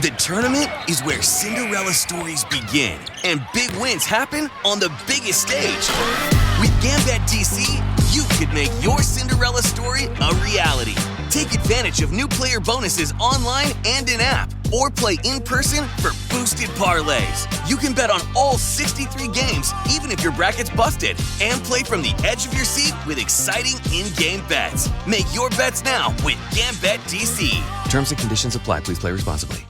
The tournament is where Cinderella stories begin and big wins happen on the biggest stage. With Gambit DC, you could make your Cinderella story a reality. Take advantage of new player bonuses online and in-app, or play in person for boosted parlays. You can bet on all 63 games, even if your bracket's busted, and play from the edge of your seat with exciting in-game bets. Make your bets now with Gambit DC. Terms and conditions apply. Please play responsibly.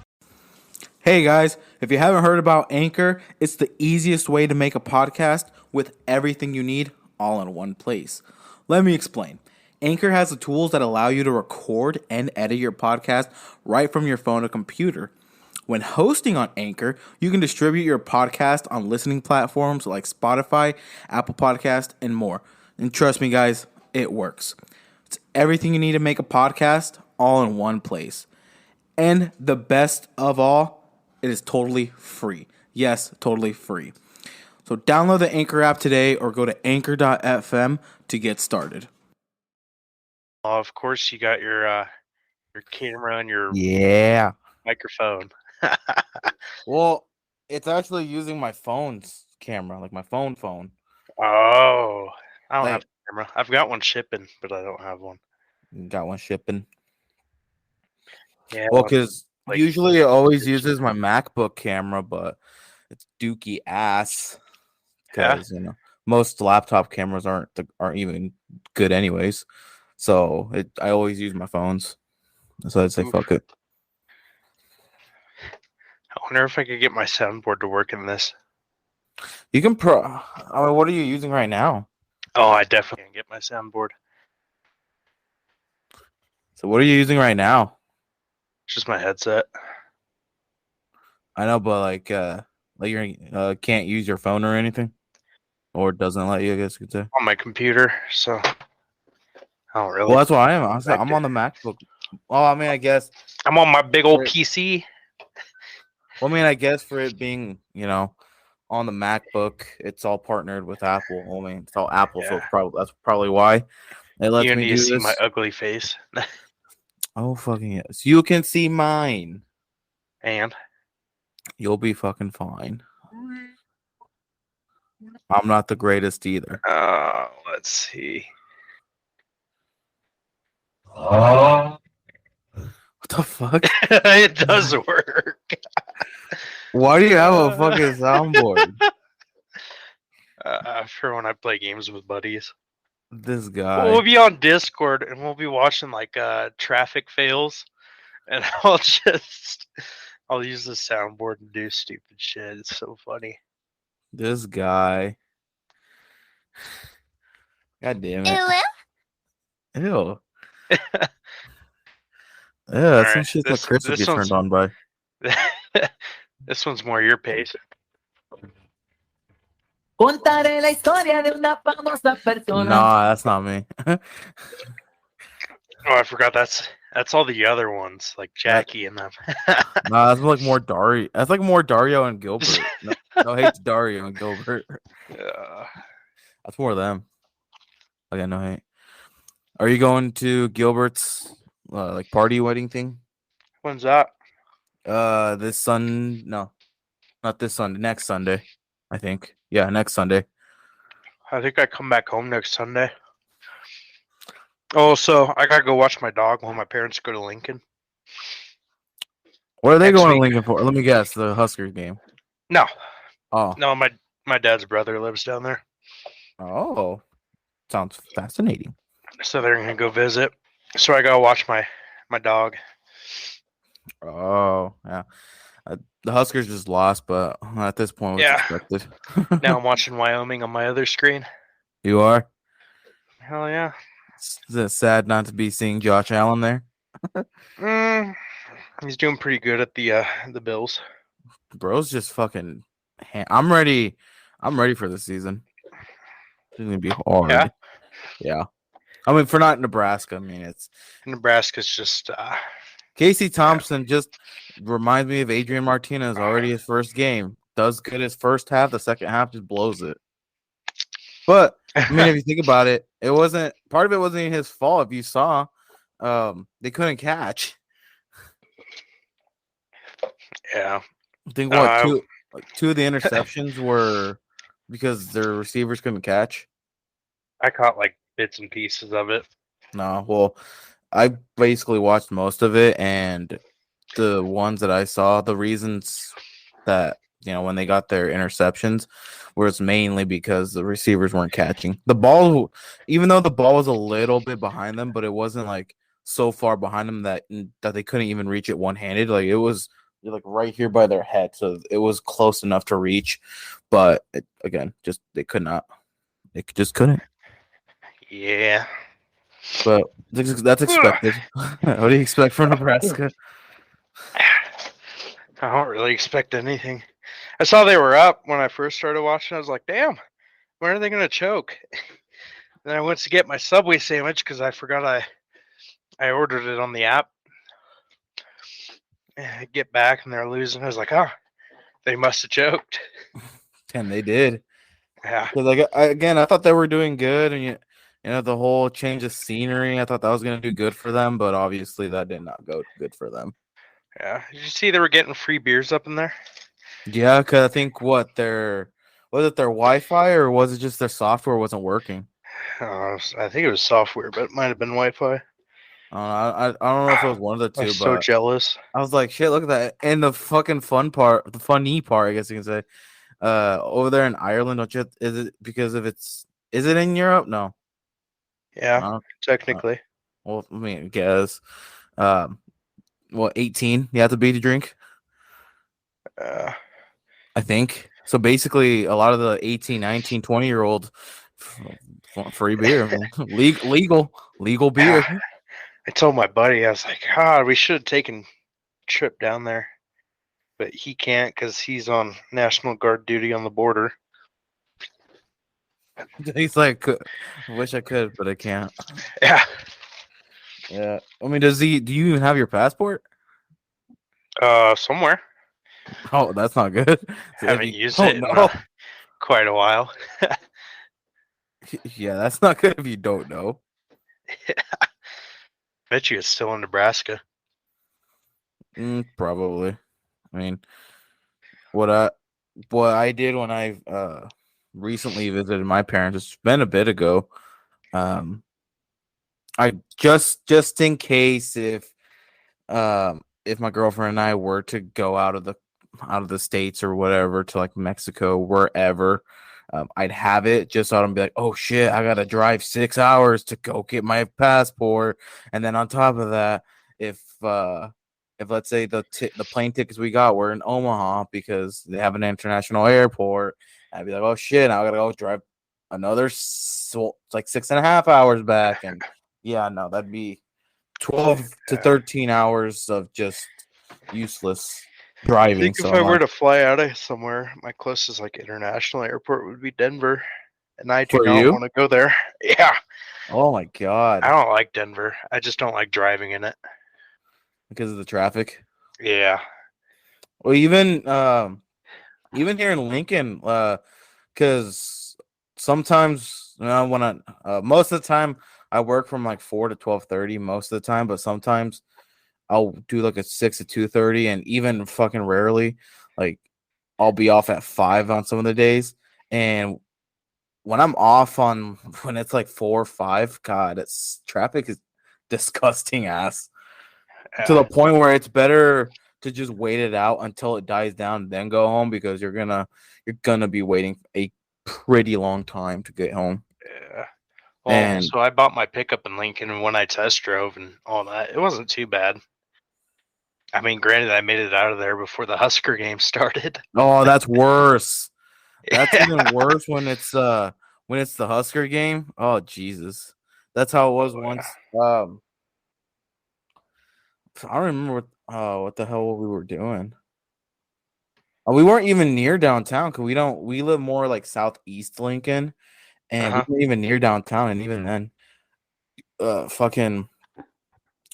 Hey guys, if you haven't heard about Anchor, it's the easiest way to make a podcast with everything you need all in one place. Let me explain. Anchor has the tools that allow you to record and edit your podcast right from your phone or computer. When hosting on Anchor, you can distribute your podcast on listening platforms like Spotify, Apple Podcast, and more. And trust me guys, it works. It's everything you need to make a podcast all in one place. And the best of all, it is totally free. Yes, totally free. So download the Anchor app today or go to anchor.fm to get started. Of course, you got your camera and your microphone. Well, it's actually using my phone's camera, like my phone. Oh, I don't have a camera. I've got one shipping, but I don't have one. You got one shipping. Yeah. Well, because usually it always uses my MacBook camera, but it's dookie ass. Because most laptop cameras aren't even good anyways. So I always use my phones. So I'd say fuck it. I wonder if I could get my soundboard to work in this. You can what are you using right now? Oh, I definitely can get my soundboard. So what are you using right now? It's just my headset. I know, but you can't use your phone or anything, or it doesn't let you. I guess you could say on my computer. So I don't really. Well, that's what I am. I'm on the MacBook. Well, I mean, I guess I'm on my big old PC. Well, I mean, I guess for it being, on the MacBook, it's all partnered with Apple. I mean, it's all Apple, so that's probably why it lets you me need to see this. my ugly face. Oh, fucking yes. You can see mine. And? You'll be fucking fine. I'm not the greatest either. Let's see. What the fuck? It does work. Why do you have a fucking soundboard? For when I play games with buddies. This guy. We'll be on Discord and we'll be watching traffic fails, and I'll use the soundboard and do stupid shit. It's so funny. This guy. God damn it. Ew. Yeah, that's some shit that Chris would get turned on by. This one's more your pace. Contaré la historia de una famosa persona. Nah, that's not me. Oh, I forgot. That's all the other ones, like Jackie and them. Nah, that's like more Dario. That's like more Dario and Gilbert. No hate to Dario and Gilbert. That's more of them. Okay, no hate. Are you going to Gilbert's party wedding thing? When's that? This Sunday. No, not this Sunday. Next Sunday, I think. Yeah, next Sunday. I think I come back home next Sunday. Oh, so I gotta go watch my dog while my parents go to Lincoln. What are they going to Lincoln for? Let me guess. The Huskers game. No. Oh. No, my dad's brother lives down there. Oh. Sounds fascinating. So they're gonna go visit. So I gotta watch my dog. Oh, yeah. The Huskers just lost, but at this point, it was expected. Now I'm watching Wyoming on my other screen. You are? Hell yeah. Is it sad not to be seeing Josh Allen there? He's doing pretty good at the Bills. Bro's just fucking. I'm ready. I'm ready for the season. It's gonna be hard. Yeah. I mean, for not Nebraska. I mean, Nebraska's just. Casey Thompson just reminds me of Adrian Martinez. Already his first game. Does good his first half. The second half just blows it. But I mean, if you think about it, part of it wasn't his fault. If you saw, they couldn't catch. Yeah. I think what Uh, two of the interceptions were because their receivers couldn't catch. I caught like bits and pieces of it. No, well, I basically watched most of it, and the ones that I saw, the reasons that when they got their interceptions was mainly because the receivers weren't catching the ball, even though the ball was a little bit behind them, but it wasn't like so far behind them that they couldn't even reach it one handed. Like it was like right here by their head, so it was close enough to reach, but again, just they could not. They just couldn't. Yeah. But that's expected. What do you expect from Nebraska? I don't really expect anything. I saw they were up when I first started watching. I was like, damn, when are they going to choke? Then I went to get my Subway sandwich because I forgot I ordered it on the app. I get back and they're losing. I was like, oh, they must have choked. And they did. Yeah. Because I thought they were doing good, and the whole change of scenery, I thought that was going to do good for them, but obviously that did not go good for them. Yeah. Did you see they were getting free beers up in there? Yeah, because I think was it their Wi-Fi or was it just their software wasn't working? I think it was software, but it might have been Wi-Fi. I don't know if it was one of the I'm two, so but jealous. I was like, shit, look at that. And the fucking the funny part, I guess you can say, over there in Ireland, is it because is it in Europe? No. Yeah, technically. Well, I mean, I guess. 18 you have to be to drink? I think. So basically, a lot of the 18, 19, 20-year-olds free beer. legal beer. I told my buddy, I was like, God, we should have taken a trip down there. But he can't because he's on National Guard duty on the border. He's like, wish I could, but I can't. Yeah. Yeah. I mean, do you even have your passport? Somewhere. Oh, that's not good. I haven't used it in quite a while. Yeah, that's not good if you don't know. Bet you it's still in Nebraska. Probably. I mean, what I did when I recently visited my parents, it's been a bit ago. I just in case if my girlfriend and I were to go out of the states or whatever to like Mexico, wherever, I'd have it just so I don't be like, oh shit, I gotta drive 6 hours to go get my passport, and then on top of that, if let's say the plane tickets we got were in Omaha because they have an international airport, I'd be like, oh shit, now I gotta go drive another like 6.5 hours back, and yeah, no, that'd be 12 to 13 hours of just useless driving. I think if I were to fly out of somewhere, my closest like international airport would be Denver, and I do not want to go there. Yeah. Oh my god. I don't like Denver. I just don't like driving in it because of the traffic. Yeah. Well, even here in Lincoln, because sometimes when most of the time I work from like 4 to 12:30 most of the time, but sometimes I'll do like a 6 to 2:30, and even fucking rarely, like I'll be off at 5 on some of the days. And when I'm off when it's like 4 or 5, God, traffic is disgusting ass. Yeah. To the point where it's better to just wait it out until it dies down, then go home, because you're gonna be waiting a pretty long time to get home. Yeah. Well, so I bought my pickup in Lincoln, and when I test drove and all that, it wasn't too bad. I mean, granted, I made it out of there before the Husker game started. Oh, that's worse. That's even worse when it's the Husker game. Oh, Jesus. That's how it was once. I don't remember what the hell we were doing. We weren't even near downtown because we live more like southeast Lincoln, and we weren't even near downtown, and even then,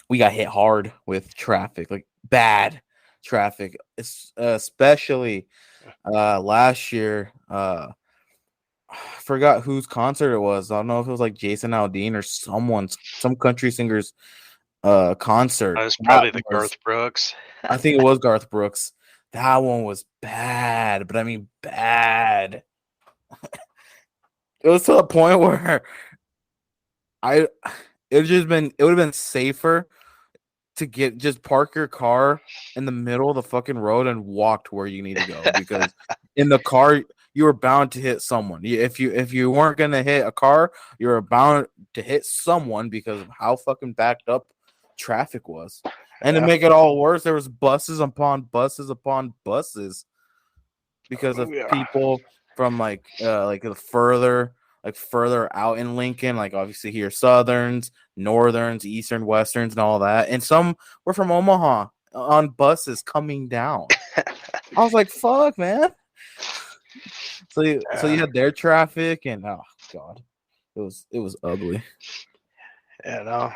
we got hit hard with traffic, like bad traffic, especially last year. I forgot whose concert it was. I don't know if it was like Jason Aldean or some country singer's concert. It was probably Garth Brooks. I think it was Garth Brooks. That one was bad, but I mean bad. It was to the point where I it would have been safer to just park your car in the middle of the fucking road and walk to where you need to go, because in the car you were bound to hit someone. If you weren't gonna hit a car, you were bound to hit someone because of how fucking backed up traffic was. And to Yeah. make it all worse, there was buses upon buses because of Yeah. people from like the further out in Lincoln, like obviously here Southerns, Northerns, Eastern, Westerns, and all that. And some were from Omaha on buses coming down. I was like, fuck, man. So you had their traffic, and oh god. It was ugly. Yeah, no.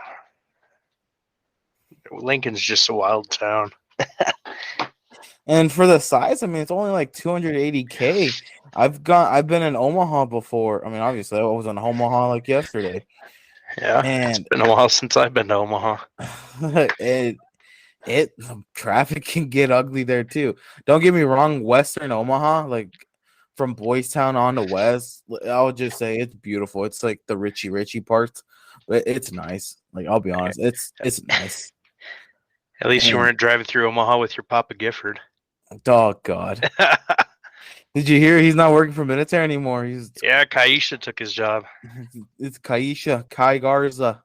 Lincoln's just a wild town. And for the size, I mean, it's only like 280K. I've been in Omaha before. I mean, obviously, I was in Omaha like yesterday, Yeah, it's and been a while since I've been to Omaha. it traffic can get ugly there too. Don't get me wrong, Western Omaha, like from Boys Town on to West, I would just say it's beautiful. It's like the Richie parts, but it's nice. Like I'll be honest, it's nice. At least you And weren't driving through Omaha with your Papa Gifford. oh god, did you hear he's not working for military anymore? Yeah, Kaisha took his job. It's Kai Garza.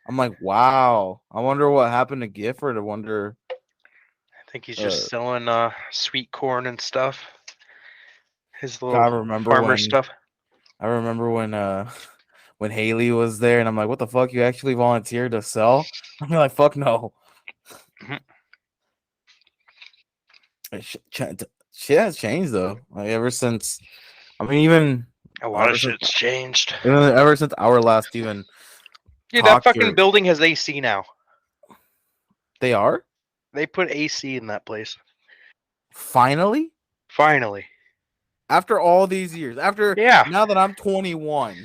I'm like, wow. I wonder what happened to Gifford. I wonder. I think he's just selling sweet corn and stuff. His I little remember farmer stuff. I remember when Haley was there, and I'm like, what the fuck? You actually volunteered to sell? I'm like, fuck no. Mhm. Shit has changed though. Like ever since, I mean, even A lot of shit's changed. ever since our last even Dude, that talk fucking here, building has AC now. they are They put AC in that place. finally Finally. after all these years. After Yeah. now that I'm 21,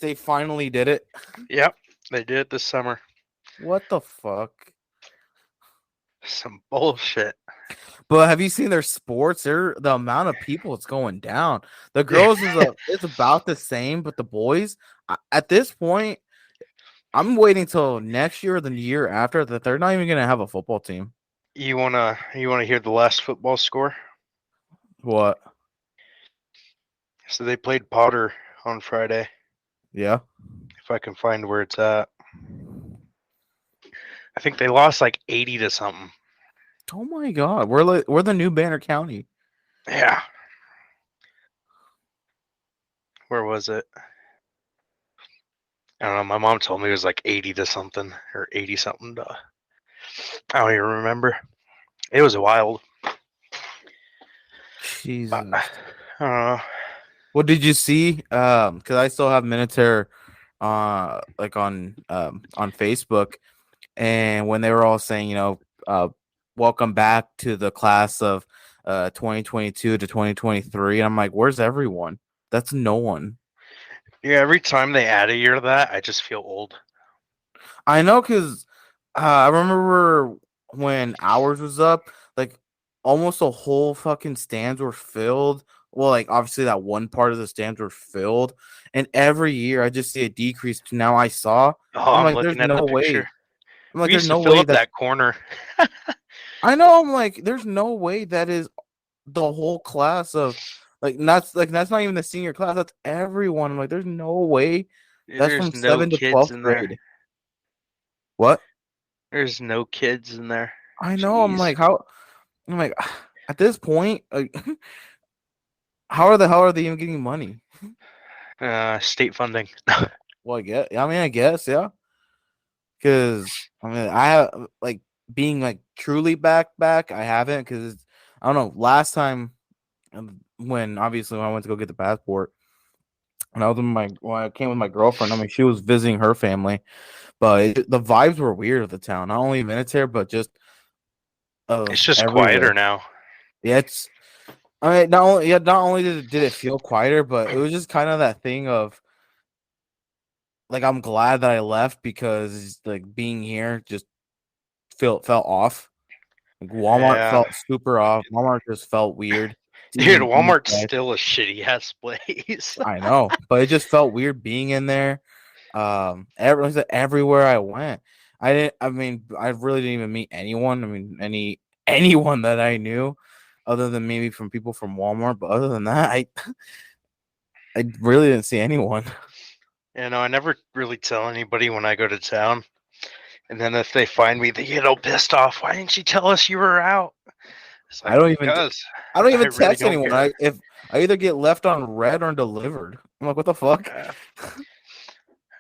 they finally did it. Yep. They did it this summer. What the fuck? Some bullshit. But have you seen their sports? The amount of people it's going down. The girls is about the same, but the boys at this point, I'm waiting till next year or the year after that they're not even gonna have a football team. You wanna hear the last football score? What? So they played Potter on Friday. Yeah. If I can find where it's at. I think they lost like 80 to something. Oh my god, we're the new Banner County. Yeah. Where was it? I don't know. My mom told me it was like 80 to something or 80 something to. I don't even remember. It was wild. Jesus. I don't know. What did you see? Because I still have Minotaur, like on Facebook, and when they were all saying, welcome back to the class of 2022 to 2023, and I'm like, where's everyone? That's no one. Yeah, every time they add a year to that, I just feel old. I know, because I remember when ours was up, like almost the whole fucking stands were filled. Well, like obviously that one part of the stands were filled, and every year I just see a decrease. Now I saw, Oh, I'm I'm like, there's looking at no the way. picture. I'm like, We there's used to no fill way up that that corner. I know. I'm like, there's no way that is the whole class of that's not even the senior class. That's everyone. I'm like, there's no way that's There's from no 7th to kids 12th in there. grade. What? There's no kids in there. I know. I'm Jeez. like, how? I'm like, at this point, like, how the hell are they even getting money? State funding. Well, I guess, yeah. Because I mean, I have like being like truly back. I haven't, because I don't know. Last time, when obviously when I went to go get the passport, and I was when I came with my girlfriend. I mean, she was visiting her family, but the vibes were weird of the town. Not only Minutair, but just It's just everywhere. quieter now. Yeah, it's. I mean, not only did it feel quieter, but it was just kind of that thing of like, I'm glad that I left, because like being here just felt off. Like, Walmart Yeah, felt super off. Walmart just felt weird. dude, Even Walmart's inside. still a shitty ass place. I know, but it just felt weird being in there. Everywhere I went, I didn't. I mean, I really didn't even meet anyone. I mean, anyone that I knew, other than maybe from people from Walmart. But other than that, I really didn't see anyone. You know, I never really tell anybody when I go to town. And then if they find me, they get all pissed off. Why didn't you tell us you were out? It's I like, don't even. because I don't I even really text don't anyone. care. If I either get left on red or delivered, I'm like, what the fuck? Yeah.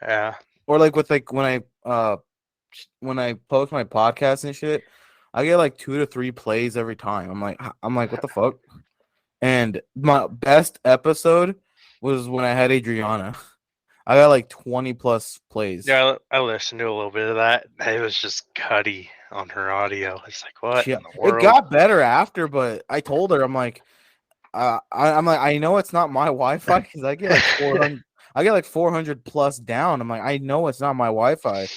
Yeah. Or like with like when I post my podcast and shit, I get like 2 to 3 plays every time. I'm like, what the fuck? And my best episode was when I had Adriana. I got like 20 plus plays. Yeah, I listened to a little bit of that. It was just cutty on her audio. It's like, what in the It world? got better after, but I told her, I'm like, I'm like, I know it's not my Wi-Fi because I get like 400. I get like 400 plus down. I'm like, I know it's not my Wi-Fi, I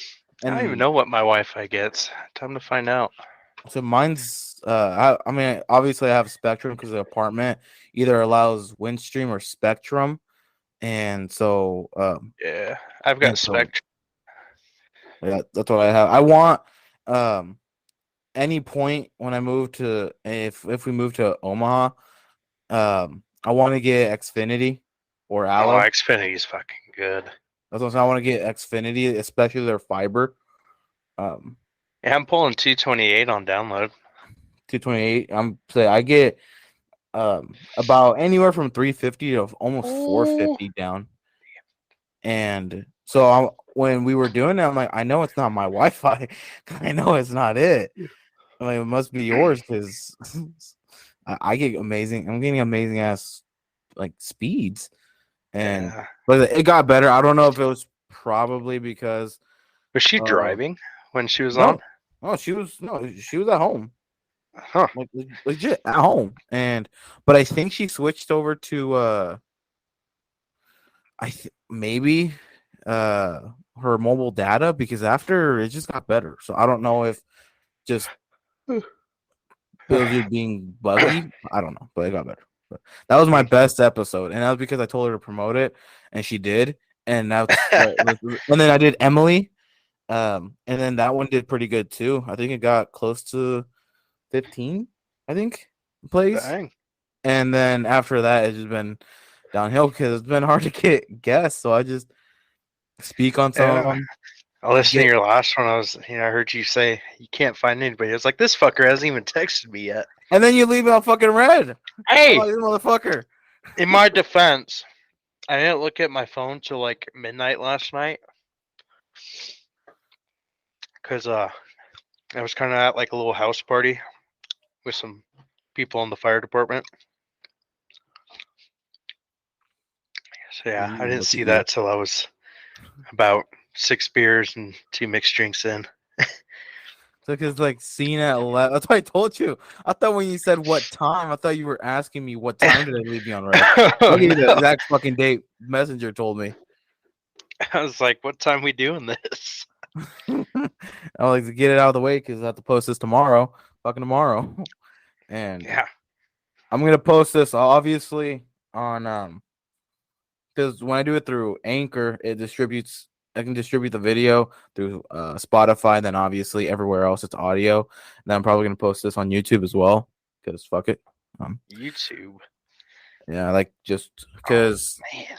don't even and know what my Wi-Fi gets. Time to find out. so mine's. I mean, obviously I have Spectrum because the apartment either allows Windstream or Spectrum, and so Yeah, I've and got so Spectrum. yeah, that's what I have. I want um any point when I move to if we move to Omaha, I want to get Xfinity or Oh, Allo. Xfinity's fucking good. That's what I'm saying. I want to get Xfinity, especially their fiber. Um, Yeah, I'm pulling 228 on download. 228. I'm say I get about anywhere from 350 to almost Oh, 450 down. And so when we were doing that, I'm like, I know it's not my Wi-Fi. I know it's not it. I mean, it must be yours because I get amazing. I'm getting amazing ass like speeds, and yeah. but it got better. I don't know if it was probably because Was she uh driving when she was on? no, she was at home, Huh. like legit at home, but I think she switched over to maybe her mobile data because after it just got better. So I don't know if just it was just being buggy. I don't know, but it got better. But that was my best episode, and that was because I told her to promote it, and she did. And and then I did Emily, and then that one did pretty good too. I think it got close to 15, I think, plays. Dang. And then after that, it's just been downhill because it's been hard to get guests. So I just speak on some of Yeah. them. I listened to Get, your last one. I heard you say you can't find anybody. I was like, this fucker hasn't even texted me yet. and then you leave it on fucking red. I'm Hey, like, this motherfucker. in my defense, I didn't look at my phone till like midnight last night because I was kind of at like a little house party with some people in the fire department. So yeah, I didn't Look at see you. that till I was about 6 beers and 2 mixed drinks in. So it's like seen at 11. That's what I told you. I thought when you said what time, I thought you were asking me what time did I leave you on red. Oh, I'll give you the no. exact fucking date. Messenger told me. I was like, what time we doing this? I like to get it out of the way because I have to post this tomorrow. Fucking tomorrow. And Yeah. I'm gonna post this obviously on because when I do it through Anchor, I can distribute the video through Spotify, then obviously everywhere else it's audio. And then I'm probably gonna post this on YouTube as well because fuck it. YouTube. Yeah, like just because Man.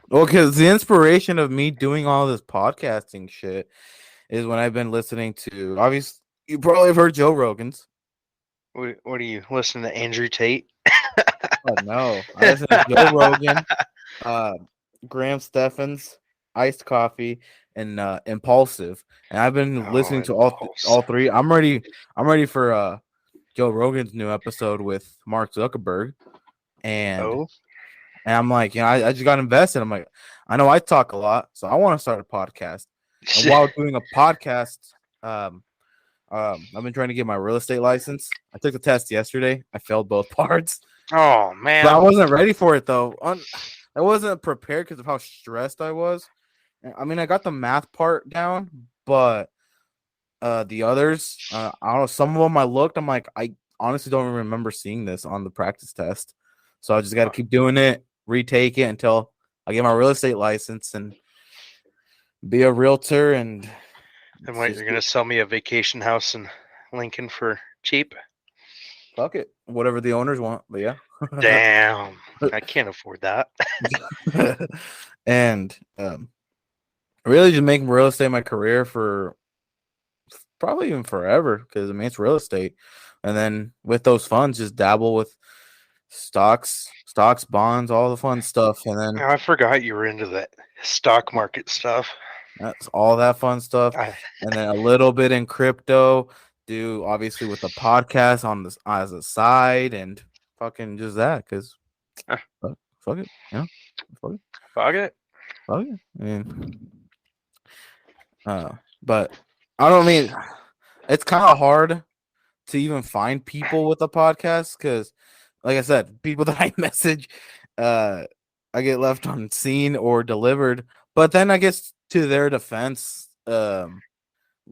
because the inspiration of me doing all this podcasting shit is when I've been listening to obviously you probably have heard Joe Rogan's. What are you listening to Andrew Tate? Oh no, I listen to Joe Rogan, Graham Steffens, Iced Coffee, and Impulsive. And I've been listening to all three. I'm ready. I'm ready for Joe Rogan's new episode with Mark Zuckerberg, and Oh, I'm like, I just got invested. I'm like, I know I talk a lot, so I want to start a podcast. And while doing a podcast, I've been trying to get my real estate license. I took the test yesterday. I failed both parts. oh But I man. wasn't ready for it though. I wasn't prepared because of how stressed I was. I mean, I got the math part down, but The others, I don't know. Some of them I looked. I'm like, I honestly don't even remember seeing this on the practice test. So I just got to keep doing it, retake it until I get my real estate license and be a realtor. And And it's what, just you're gonna sell me a vacation house in Lincoln for cheap? fuck it, whatever the owners want. But yeah, Damn, I can't afford that. and really just making real estate my career for probably even forever because I mean it's real estate, and then with those funds, just dabble with stocks, bonds, all the fun stuff, and then I forgot you were into that stock market stuff. that's all that fun stuff, I, and then a little bit in crypto. Do obviously with the podcast on this as a side, and fucking just that because fuck it, fuck it, fuck it. fuck it. I mean, but I don't mean it's kind of hard to even find people with a podcast because, like I said, people that I message, I get left on scene or delivered. But then I guess to their defense,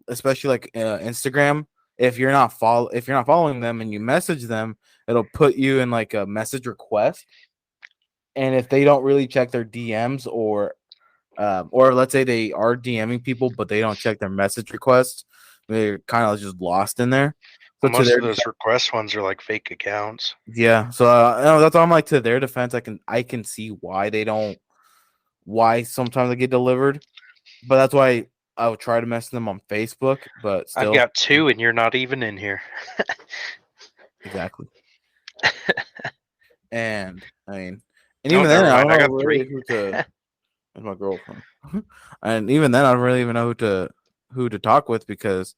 especially like Instagram, if you're not following them and you message them, it'll put you in like a message request. And if they don't really check their DMs or let's say they are DMing people but they don't check their message requests, they're kind of just lost in there. So to Most their of those request ones are like fake accounts. yeah, so that's why I'm like to their defense. I can see why sometimes I get delivered, but that's why I would try to mess them on Facebook. But I've still, got two, and you're not even in here. exactly. And I mean, and Oh, even then, never I don't mind. I know got really three. who to. That's my girlfriend, and even then, I don't really even know who to talk with because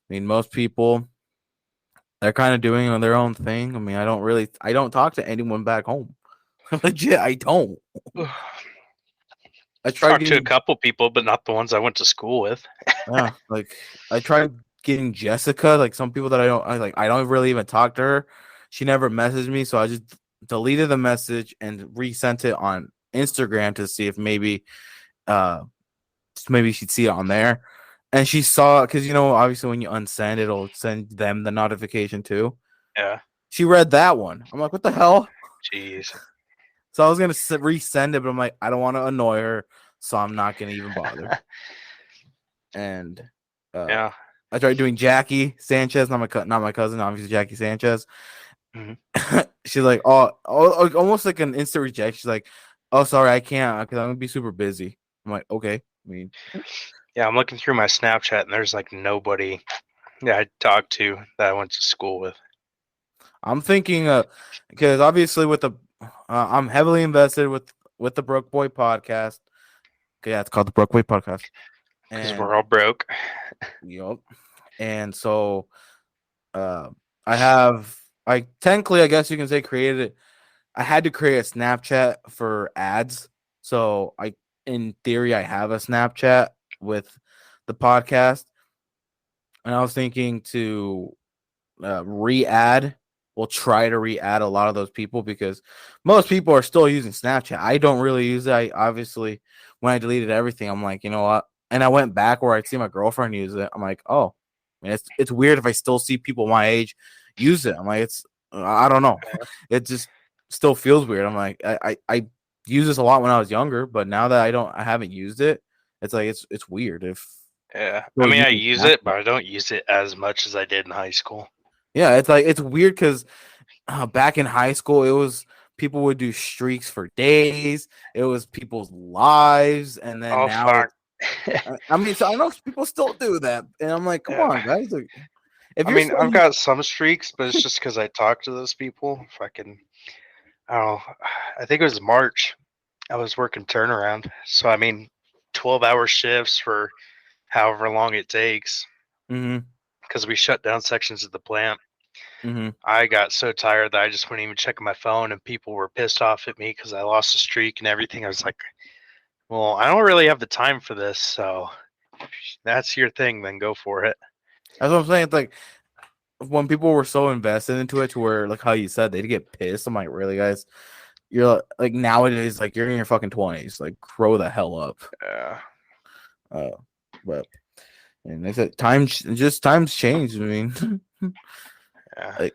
I mean, most people they're kind of doing their own thing. I mean, I don't talk to anyone back home. Legit, I don't. I tried Talked to a getting couple people, but not the ones I went to school with. yeah, like I tried getting Jessica, like some people that I don't really even talk to her. She never messaged me, so I just deleted the message and resent it on Instagram to see if uh maybe she'd see it on there. And she saw because obviously when you unsend it'll send them the notification too. Yeah. She read that one. I'm like, what the hell? Jeez. So I was gonna resend it, but I'm like, I don't want to annoy her, so I'm not gonna even bother. And Yeah. I tried doing Jackie Sanchez, not my cousin, obviously Jackie Sanchez. Mhm. She's like, almost like an instant reject. She's like, oh, sorry, I can't because I'm gonna be super busy. I'm like, okay. I mean, Yeah, I'm looking through my Snapchat, and there's like nobody that I talked to that I went to school with. I'm thinking, because obviously I'm heavily invested with the Broke Boy podcast. Okay, yeah, it's called the Broke Boy podcast, Because and we're all broke. yep, and so uh, I technically, I guess you can say created it. I had to create a Snapchat for ads. So in theory, I have a Snapchat with the podcast. And I was thinking to re-add. We'll try to re-add a lot of those people because most people are still using Snapchat. I don't really use it. I obviously, when I deleted everything, I'm like, you know what? And I went back where I'd see my girlfriend use it. I'm like, oh, man, it's weird if I still see people my age use it. I'm like, I don't know. It just still feels weird. I'm like, I used this a lot when I was younger, but now that I haven't used it, it's like it's weird. If Yeah. I still mean, I using use Snapchat. it, but I don't use it as much as I did in high school. Yeah, it's weird because back in high school, it was people would do streaks for days. It was people's lives, and then Oh, now fuck. it's. I mean, so I know people still do that, and I'm like, come on, Yeah. guys. Like, if I you're mean, still, I've got some streaks, but it's just because I talked to those people. Fucking, I don't know. I think it was March. I was working turnaround. So, I mean, 12-hour shifts for however long it takes mm-hmm, because we shut down sections of the plant. mm-hmm. I got so tired that I just wouldn't even check my phone, and people were pissed off at me because I lost a streak and everything. I was like, well, I don't really have the time for this. So, if that's your thing, then go for it. That's what I'm saying. It's like when people were so invested into it, to where like how you said they'd get pissed. I'm like, really, guys? You're like nowadays, like you're in your fucking 20s. Like, grow the hell up. Yeah. Uh, but And they said times change. I mean, Yeah. like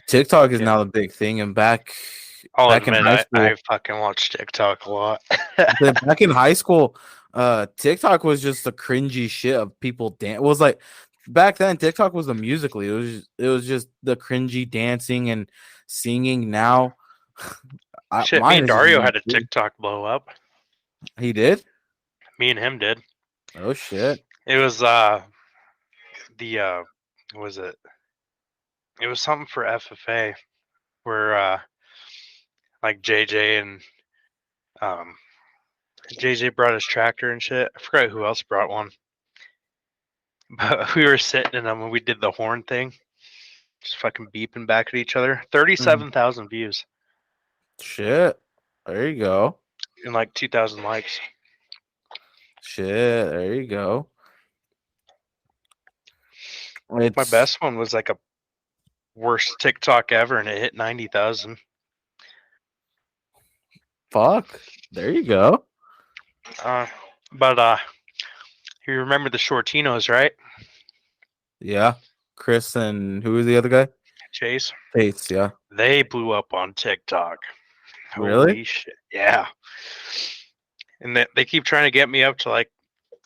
TikTok is Yeah. now the big thing, and I'll back in admit, high I school, fucking watch TikTok a lot. back in high school, TikTok was just the cringy shit of people dance. It was like back then, TikTok was the musically. It was just the cringy dancing and singing. Now, Shit, me mine and is just Dario me had a too. TikTok blow up. He did. Me and him did. Oh shit. It was the what was it? It was something for FFA where like um JJ brought his tractor and shit. I forgot who else brought one. But we were sitting in them when we did the horn thing. Just fucking beeping back at each other. 37,000 views Shit. There you go. and like 2,000 likes. Shit. There you go. My It's best one was like a worst TikTok ever and it hit 90,000. fuck. There you go. But you remember the Shortinos, right? Yeah. Chris and who was the other guy? Chase. Pace, yeah. They blew up on TikTok. Really? Holy shit. Yeah. And they keep trying to get me up to like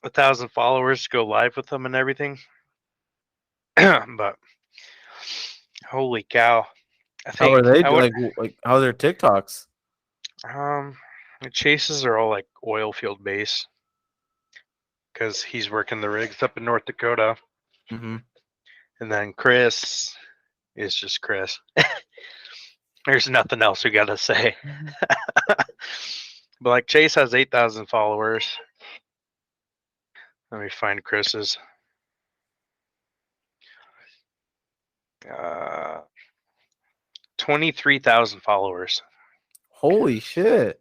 1,000 followers to go live with them and everything. But holy cow. I How are think they I would like how are their TikToks? the chases are all like oil field based because he's working the rigs up in North Dakota. Mm-hmm. And then Chris is just Chris. There's nothing else we gotta say. But like Chase has 8,000 followers. Let me find Chris's. 23,000 followers. Holy shit.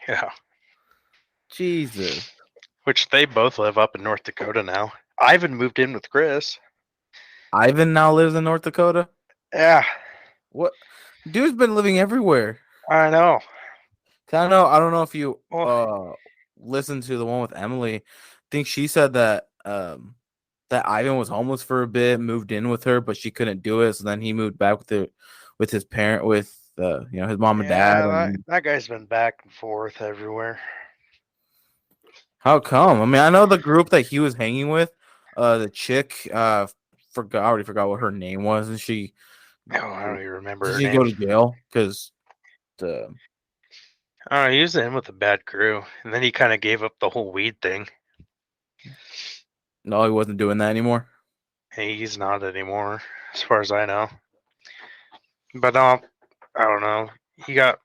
Yeah. Jesus. Which they both live up in North Dakota now. Ivan moved in with Chris. Ivan now lives in North Dakota? Yeah, What? Dude's been living everywhere. I know. I don't know if you Well, listened to the one with Emily. I think she said that that Ivan was homeless for a bit, moved in with her, but she couldn't do it. So then he moved back with his parent, with his mom and dad. yeah, And that guy's been back and forth everywhere. how come? I mean, I know the group that he was hanging with, the chick, I already forgot what her name was, and Oh, I don't even remember did her she go name. to jail because the I don't know, he was in with a bad crew, and then he kind of gave up the whole weed thing. no, he wasn't doing that anymore. He's not anymore, as far as I know. But I don't know. He got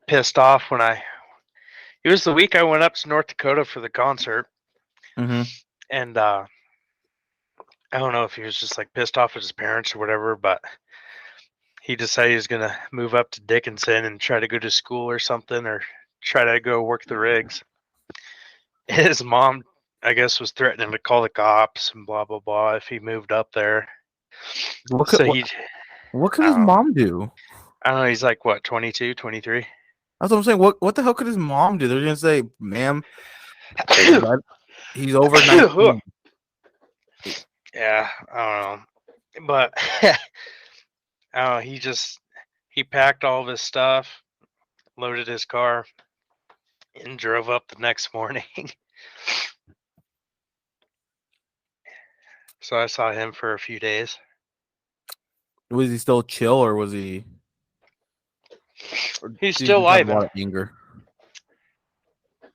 pissed off when It was the week I went up to North Dakota for the concert, Mm-hmm. and I don't know if he was just like pissed off at his parents or whatever, but he decided he was gonna move up to Dickinson and try to go to school or something, or try to go work the rigs. His mom, I guess, was threatening to call the cops and blah blah blah if he moved up there. What could So what, he, what could I his don't know. mom do? I don't know. He's like what, 22, 23? That's what I'm saying. What the hell could his mom do? They're gonna say, "Ma'am, he's over 19." Yeah, I don't know, but I don't know. He packed all of his stuff, loaded his car, and drove up the next morning. So I saw him for a few days. Was he still chill, or was he? Or He's did he still just have a Ivan. lot of anger?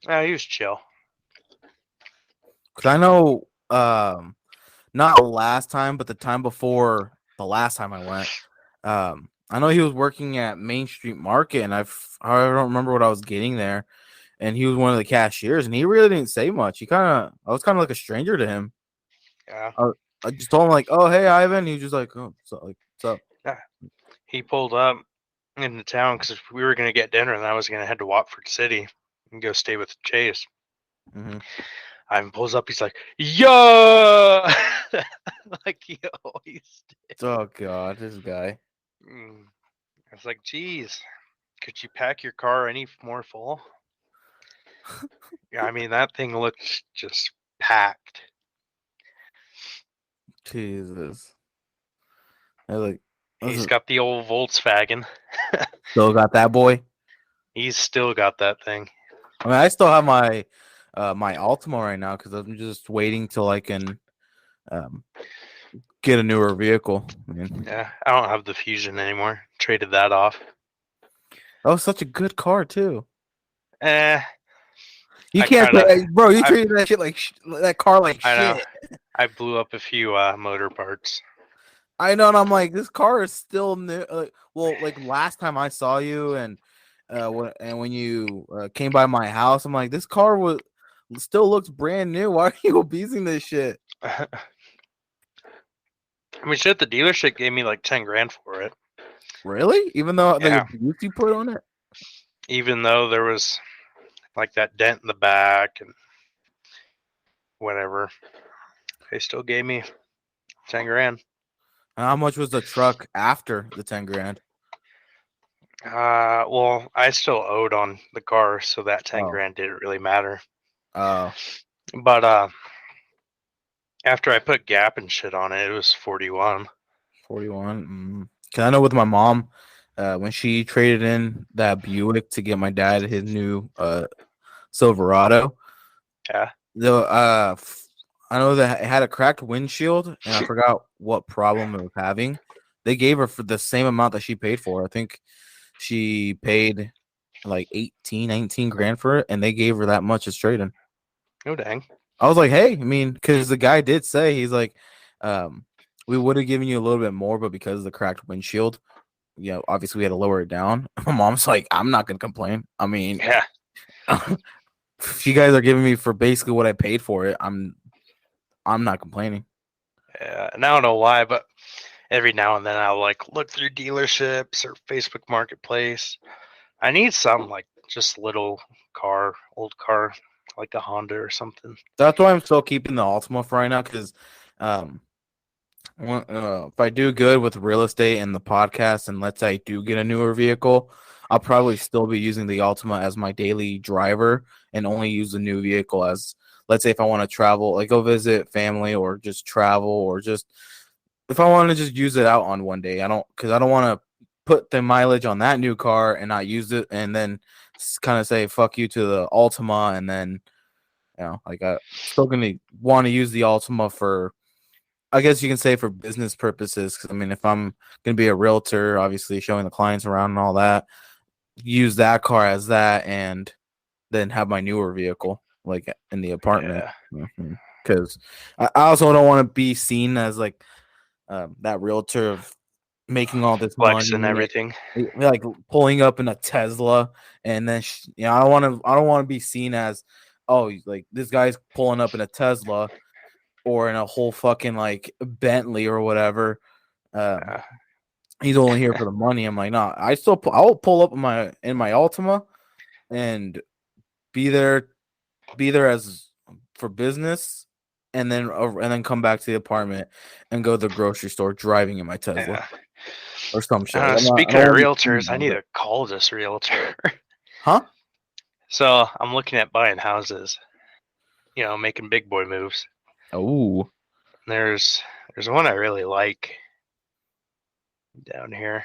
He was chill. Because I know, not last time, but the time before the last time I went, I know he was working at Main Street Market, and I don't remember what I was getting there, and he was one of the cashiers, and he really didn't say much. I was kind of like a stranger to him. Yeah. I just told him like, "Oh, hey, Ivan." He was just like, "Oh, so like, what's up?" Yeah. He pulled up into town because we were gonna get dinner, and I was gonna head to Watford City and go stay with Chase. Mm-hmm. Ivan pulls up. He's like, "Yo!" Like he always did. Oh God, this guy. I was like, "Geez, could you pack your car any more full?" Yeah, I mean that thing looks just packed. Jesus. I was like, He's got the old Volkswagen. still got that boy. He's still got that thing. I mean, I still have my my Altima right now because I'm just waiting till I can um, get a newer vehicle. I mean, Yeah, I don't have the Fusion anymore. Traded that off. that was such a good car too. Eh, You I can't kind of, say, bro. You I, treated that shit like that car like I know. shit. I blew up a few motor parts. I know, and I'm like, this car is still new. Well, like last time I saw you, and when you came by my house, I'm like, this car was still looks brand new. Why are you abusing this shit? I mean, shit, the dealership gave me like 10 grand for it. Really? Even though the Yeah, abuse you put on it? even though there was like that dent in the back and whatever, they still gave me 10 grand. And how much was the truck after the 10 grand? Well, I still owed on the car, so that 10 Oh, grand didn't really matter. uh, But after I put Gap and shit on it, it was 41. 41. Cause I know with my mom, when she traded in that Buick to get my dad his new Silverado, Yeah. I know that it had a cracked windshield, and I forgot what problem it was having. They gave her for the same amount that she paid for. I think she paid like 18, 19 grand for it, and they gave her that much as trade-in. Oh, dang. I was like, hey, I mean, because the guy did say, he's like, we would have given you a little bit more, but because of the cracked windshield, you know, obviously we had to lower it down. My mom's like, I'm not gonna complain. I mean, Yeah. if you guys are giving me for basically what I paid for it, I'm not complaining. Yeah. And I don't know why, but every now and then I'll like look through dealerships or Facebook Marketplace. I need some like just little car, old car, like a Honda or something. That's why I'm still keeping the Altima for right now, because um, if I do good with real estate and the podcast, and let's say I do get a newer vehicle, I'll probably still be using the Altima as my daily driver and only use the new vehicle as, let's say, if I want to travel, like go visit family or just travel, or just if I want to just use it out on one day. Because I don't want to put the mileage on that new car and not use it, and then kind of say fuck you to the Altima, and then like I'm still gonna want to use the Altima for, I guess you can say, for business purposes. Because I mean, if I'm gonna be a realtor, obviously showing the clients around and all that, use that car as that, and then have my newer vehicle like in the apartment. Yeah. Because I also don't want to be seen as like that realtor of making all this Flex and money, everything. like pulling up in a Tesla, and then I don't want to be seen as, oh, like this guy's pulling up in a Tesla or in a whole fucking like Bentley or whatever. Yeah. He's only here for the money. I'm like, no, I will pull up in my Altima and be there as for business, and then come back to the apartment and go to the grocery store driving in my Tesla Yeah. or some shit. Like, I Speaking don't of wanna be seen realtors, I about need it. to call this realtor. Huh? So I'm looking at buying houses, making big boy moves. Oh, There's one I really like down here.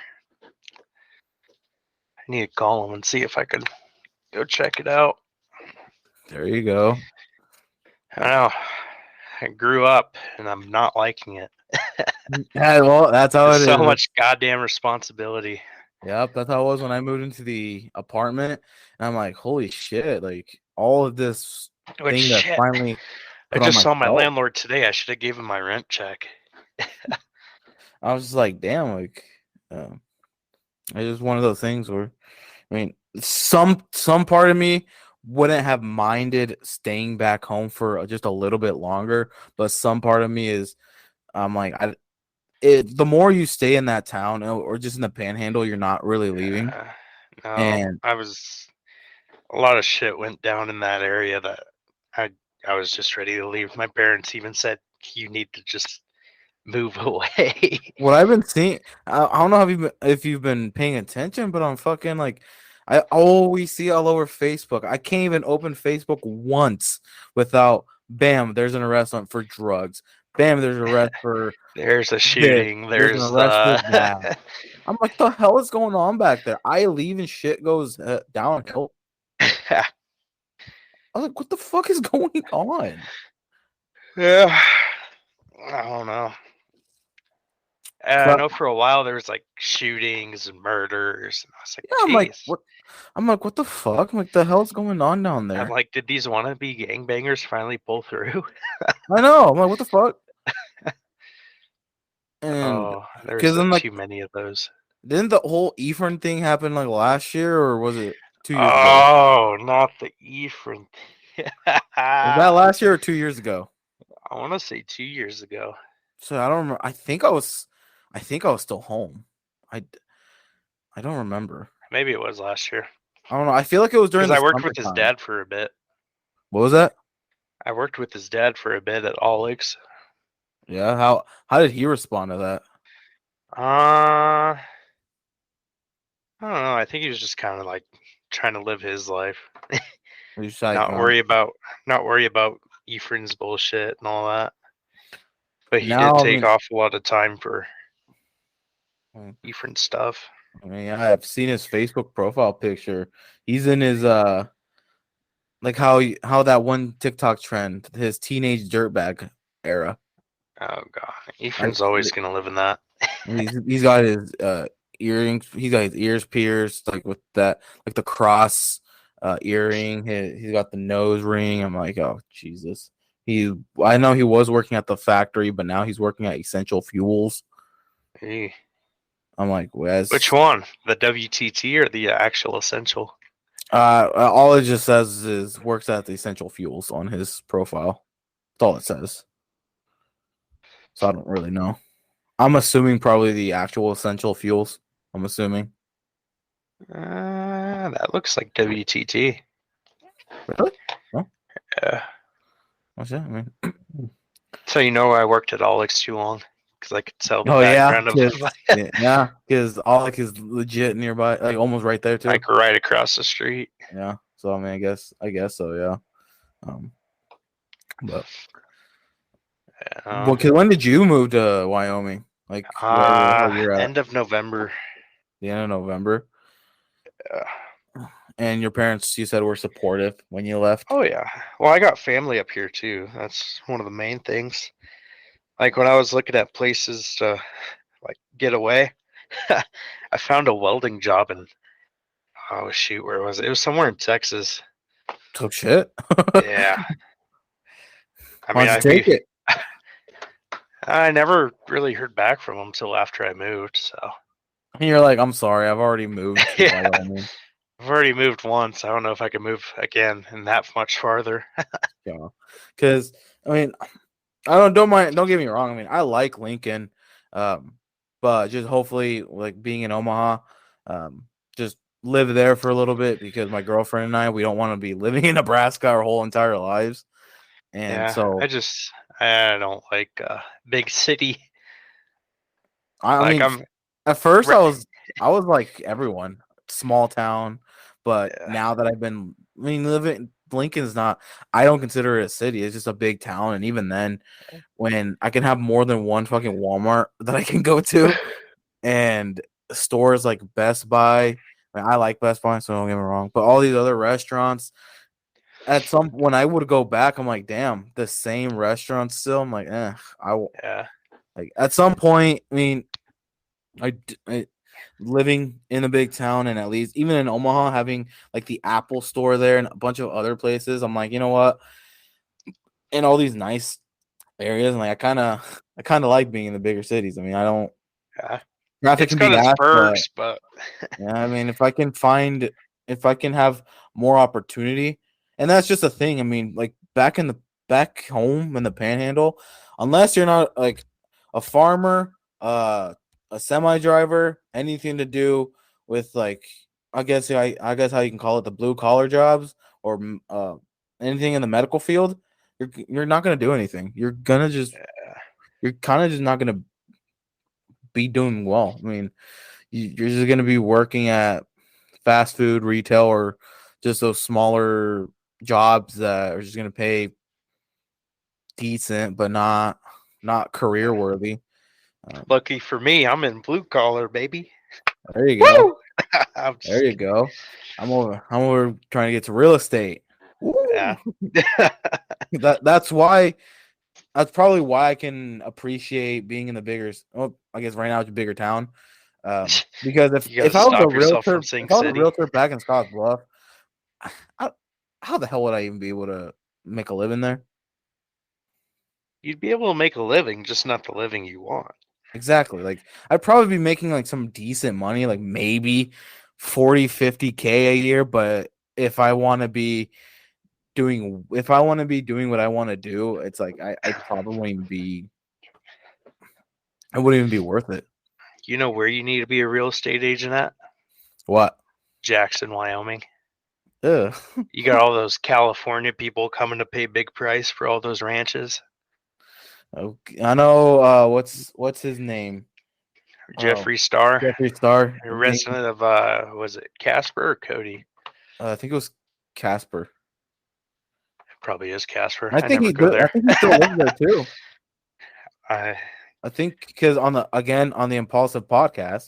I need to call them and see if I could go check it out. there you go. I know. I grew up and I'm not liking it. Yeah, well, that's how There's it so is. much goddamn responsibility. Yep, that's how it was when I moved into the apartment. And I'm like, holy shit, like all of this Which thing that shit. finally I put on just saw my myself. landlord today. I should have gave him my rent check. I was just like, damn, like it's just one of those things where, I mean, some part of me wouldn't have minded staying back home for just a little bit longer, but some part of me is, I'm like, the more you stay in that town or just in the panhandle, you're not really leaving. No, And a lot of shit went down in that area that I I was just ready to leave. My parents even said you need to just move away. what I've been seeing, I don't know if you've been paying attention, but on fucking like I always see it all over Facebook. I can't even open Facebook once without bam, there's an arrest for drugs. Bam, there's an arrest for There's a this. shooting. There's an There's arrest for that. I'm like, the hell is going on back there? I leave and shit goes downhill. I was like, what the fuck is going on? Yeah, I don't know. I know for a while there was like shootings and murders, and I was like, Yeah, I'm like, "Jeez." what? I'm like, what the fuck? I'm like, the hell's going on down there? I'm like, did these wannabe gangbangers finally pull through? I know. I'm like, what the fuck? And Oh, there's because then, like, too many of those. didn't the whole Ephraim thing happen like last year, or was it 2 years ago? Oh, not the Ephraim. Was I that last year or 2 years ago? want to say 2 years ago. So I don't remember. I think I was still home. I don't remember. Maybe it was last year. I don't know. I feel like it was during Because the I worked with his summertime. dad for a bit. What was that? I worked with his dad for a bit at Ollie's. Yeah. How did he respond to that? I don't know. I think he was just kind of like trying to live his life, He was like, not worry about Ephraim's bullshit and all that. But he now, did I take mean, off a lot of time for Mm. Ephraim stuff. I mean, I've seen his Facebook profile picture. He's in his like how that one TikTok trend, his teenage dirtbag era. Oh god, Like Ephraim's always gonna live in that. he's got his earrings. He's got his ears pierced, like with that, like the cross earring. He's got the nose ring. I'm like, oh Jesus. I know he was working at the factory, but now he's working at Essential Fuels. Hey. I'm like, Wes. Which one? The WTT or the actual Essential? All it just says is works at the Essential Fuels on his profile. That's all it says. So I don't really know. I'm assuming probably the actual Essential Fuels. I'm assuming. That looks like WTT. Really? Oh, Yeah. what's that? I mean, So you know I worked at Ollie's too long because I could tell the oh yeah, background of yeah, because Alec is legit nearby, like almost right there too. like right across the street. Yeah. So I mean, I guess so. Yeah. But well, 'cause when did you move to Wyoming? Like where you're at? End of November. The end of November. And your parents, you said, were supportive when you left. Oh yeah. Well, I got family up here too. That's one of the main things. Like when I was looking at places to like get away, I found a welding job in oh shoot, where was it? It was somewhere in Texas. Oh shit. Yeah. I Why mean, don't you take it? I never really heard back from them until after I moved. So And you're like, I'm sorry, I've already moved. To yeah, Wyoming. I've already moved once. I don't know if I can move again and that much farther. Yeah. Because I mean, don't mind. Don't get me wrong. I mean, I like Lincoln, but just hopefully, like being in Omaha, just live there for a little bit because my girlfriend and we don't want to be living in Nebraska our whole entire lives. And Yeah, so I don't like big city. I Like mean, at first re- I was like everyone, small town, but yeah. now that living Lincoln's not. I don't consider it a city. It's just a big town, and even then, when I can have more than one fucking Walmart that I can go to, and stores like Best Buy. I mean, I like Best Buy, so don't get me wrong. But all these other restaurants, when I would go back, I'm like, damn, the same restaurants still. I'm like, Yeah. like at some point. I mean, I living in a big town and at least even in Omaha having like the Apple store there and a bunch of other places. I'm like, you know what? In all these nice areas, and like I kind of like being in the bigger cities. I mean, I don't. Yeah. Traffic It's can be got its bad, perks, but yeah, I mean, if I can have more opportunity, and that's just a thing. I mean, like back home in the Panhandle, unless you're not like a farmer, a semi driver, anything to do with like, I guess how you can call it the blue collar jobs or anything in the medical field, you're not gonna do anything. You're kind of just not gonna be doing well. I mean, you're just gonna be working at fast food, retail, or just those smaller jobs that are just gonna pay decent but not career worthy. Lucky for me, I'm in blue collar, baby. There you go. Woo! I'm There just you go. I'm over trying to get to real estate. Woo! yeah. That's why. That's probably why I can appreciate being in the bigger. Well, I guess right now it's a bigger town. Because if You got if to I was a stop yourself from realtor, saying if I was a city. realtor back in Scotts Bluff, I, how the hell would I even be able to make a living there? You'd be able to make a living, just not the living you want. Exactly. Like I'd probably be making like some decent money, like maybe 40, 50K a year. But if I want to be doing what I want to do, it's like I probably wouldn't even be. It wouldn't even be worth it. You know where you need to be a real estate agent at? What? Jackson, Wyoming. Ugh. You got all those California people coming to pay big price for all those ranches. Okay. I know. What's his name? Oh, Jeffree Star, Jeffree Star. a resident of was it Casper or Cody? I think it was Casper. Probably is Casper. I I think never go I there. think he still lives there too. I I think because on the Impulsive podcast,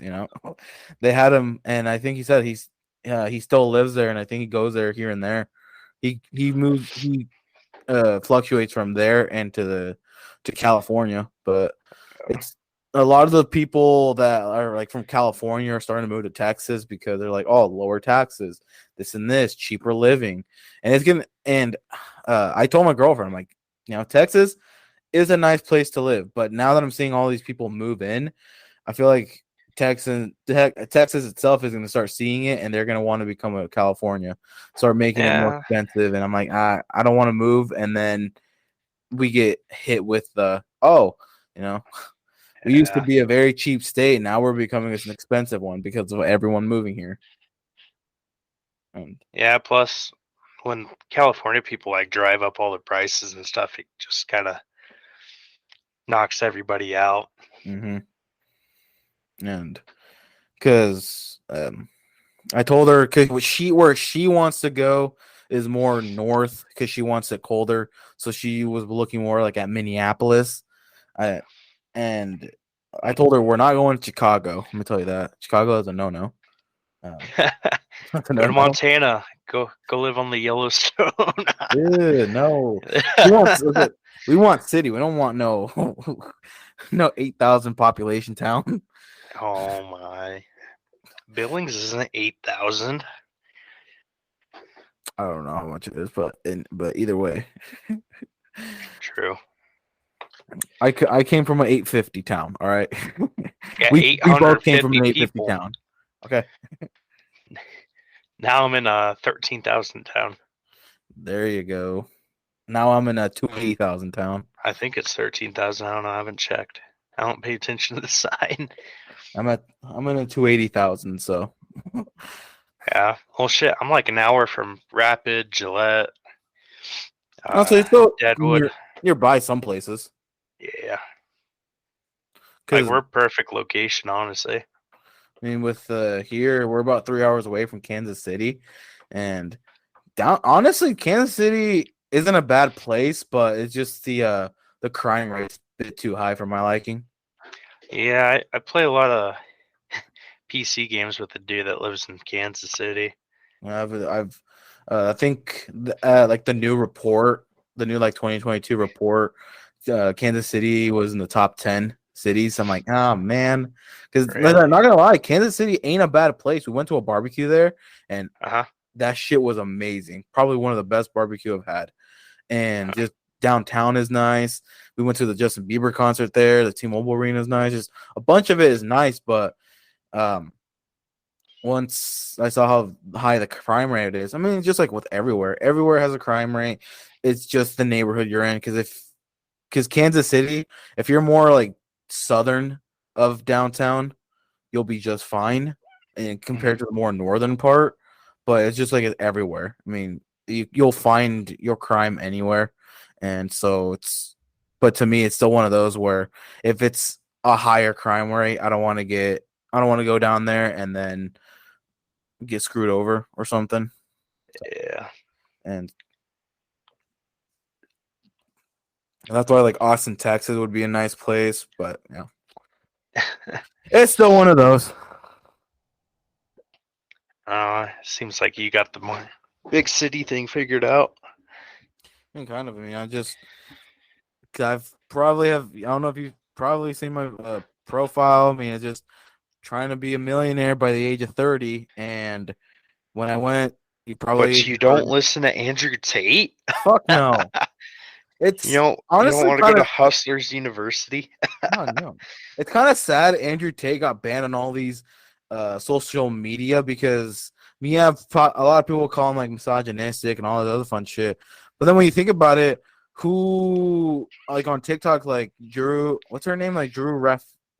they had him, and I think he said he still lives there, and I think he goes there here and there. He fluctuates from there and to California, but it's a lot of the people that are like from California are starting to move to Texas because they're like, oh, lower taxes, this and this, cheaper living, and it's gonna. And I told my girlfriend, I'm like, Texas is a nice place to live, but now that I'm seeing all these people move in, I feel like Texas itself is going to start seeing it, and they're going to want to become a California, start making it more yeah expensive. And I'm like, I don't want to move, and then we get hit with we used to yeah be a very cheap state, now we're becoming an expensive one because of everyone moving here. And yeah. Plus, when California people like drive up all the prices and stuff, it just kind of knocks everybody out. mm-hmm. and because I told her because where she wants to go is more north because she wants it colder. So she was looking more like at Minneapolis. And I told her we're not going to Chicago. Let me tell you that Chicago is a no. That's a Go to no. Montana. Go live on the Yellowstone. Ew, no. She wants. We want city. We don't want no 8,000 population town. Oh my! Billings isn't 8,000. I don't know how much it is, but either way. True. I came from an 850 town. All right, Yeah, we both came from 850 an 850 people. town. Okay, Now I'm in a 13,000 town. there you go. Now I'm in a 280,000 town. I think it's 13,000. I don't know. I haven't checked. I don't pay attention to the sign. I'm in a 280,000. So Yeah. Well, shit. I'm like an hour from Rapid, Gillette, also it's still Deadwood. nearby some places. Yeah. Like Because we're perfect location, honestly. I mean, with here we're about 3 hours away from Kansas City, and honestly, Kansas City isn't a bad place, but it's just the crime rate's a bit too high for my liking. Yeah, I play a lot of PC games with a dude that lives in Kansas City. I think like the new report, the new like 2022 report, Kansas City was in the top 10 cities. I'm like, oh man, because Really? I'm not gonna lie, Kansas City ain't a bad place. We went to a barbecue there, and Uh-huh. that shit was amazing. Probably one of the best barbecue I've had. And just downtown is nice. We went to the Justin Bieber concert there. The T-Mobile Arena is nice. Just a bunch of it is nice, but once I saw how high the crime rate is, I mean, just like with everywhere has a crime rate. It's just the neighborhood you're in. Because Kansas City, if you're more like southern of downtown, you'll be just fine, and compared to the more northern part. But it's just like it's everywhere. I mean, you'll find your crime anywhere, and so it's. But to me, it's still one of those where if it's a higher crime rate, I don't want to go down there and then get screwed over or something. Yeah. And that's why like Austin, Texas would be a nice place, but yeah, it's still one of those. Seems like you got the more big city thing figured out. I mean, kind of. I mean, I've probably have. I don't know if you've probably seen my profile. I mean, it's just trying to be a millionaire by the age of 30. And when I went, you probably But you don't listen to Andrew Tate? fuck no. It's You don't honestly want to go kind to of Hustlers University? no. It's kind of sad Andrew Tate got banned on all these social media because we have a lot of people call him like misogynistic and all that other fun shit. But then when you think about it, who like on TikTok like Drew, what's her name? Like Drew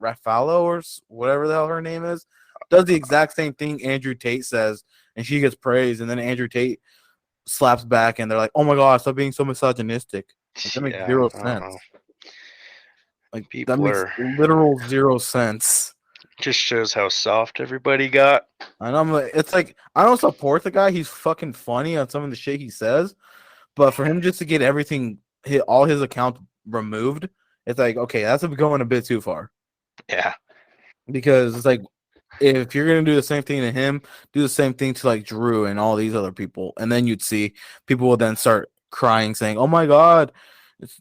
Raffalo or whatever the hell her name is, does the exact same thing Andrew Tate says, and she gets praised, and then Andrew Tate slaps back, and they're like, "Oh my god, stop being so misogynistic." Like, that makes Yeah, zero I don't know. sense. Like that People makes are literal zero sense. just shows how soft everybody got. And I'm like, it's like I don't support the guy. He's fucking funny on some of the shit he says, but for him just to get everything, all his accounts removed, it's like okay, that's going a bit too far. Yeah. Because it's like if you're gonna do the same thing to him, do the same thing to like Drew and all these other people, and then you'd see people will then start crying, saying, "Oh my god,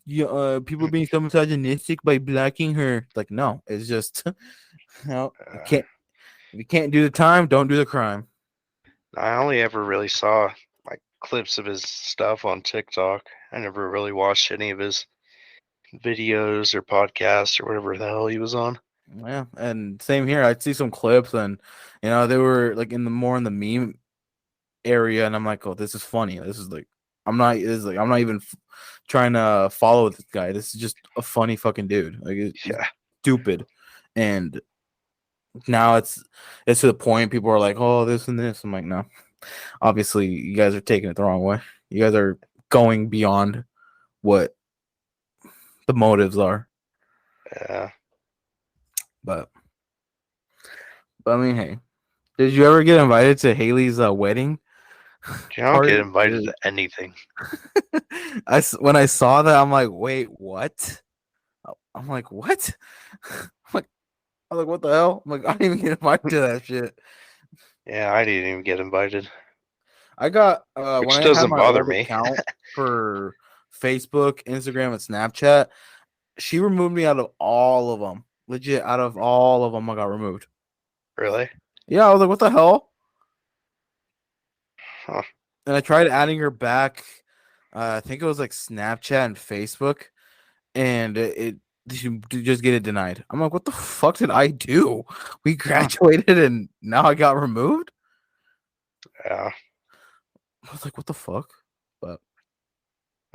people being so misogynistic by blacking her." Like, no, it's just no, you can't. If you can't do the time, don't do the crime. I only ever really saw like clips of his stuff on TikTok. I never really watched any of his videos or podcasts or whatever the hell he was on. Yeah, and same here. I'd see some clips, and they were like in the meme area, and I'm like, oh, this is funny. This is like, I'm not even trying to follow this guy. This is just a funny fucking dude. Like, he's Yeah. stupid, and now it's to the point people are like, oh, this and this. I'm like, no, obviously you guys are taking it the wrong way. You guys are going beyond what the motives are. Yeah. But I mean, hey, did you ever get invited to Haley's wedding You don't get party? invited to anything. When I saw that, I'm like, wait, what? I'm like, what? I'm like, what the hell? I'm like, I didn't even get invited to that shit. Yeah, I didn't even get invited, I got when which I had doesn't my bother old me. account for Facebook, Instagram, and Snapchat. She removed me out of all of them. Legit, out of all of them, I got removed. Really? Yeah, I was like, what the hell? Huh. And I tried adding her back. I think it was like Snapchat and Facebook, and it you just get it denied. I'm like, what the fuck did I do? We graduated and now I got removed. Yeah. I was like, what the fuck? But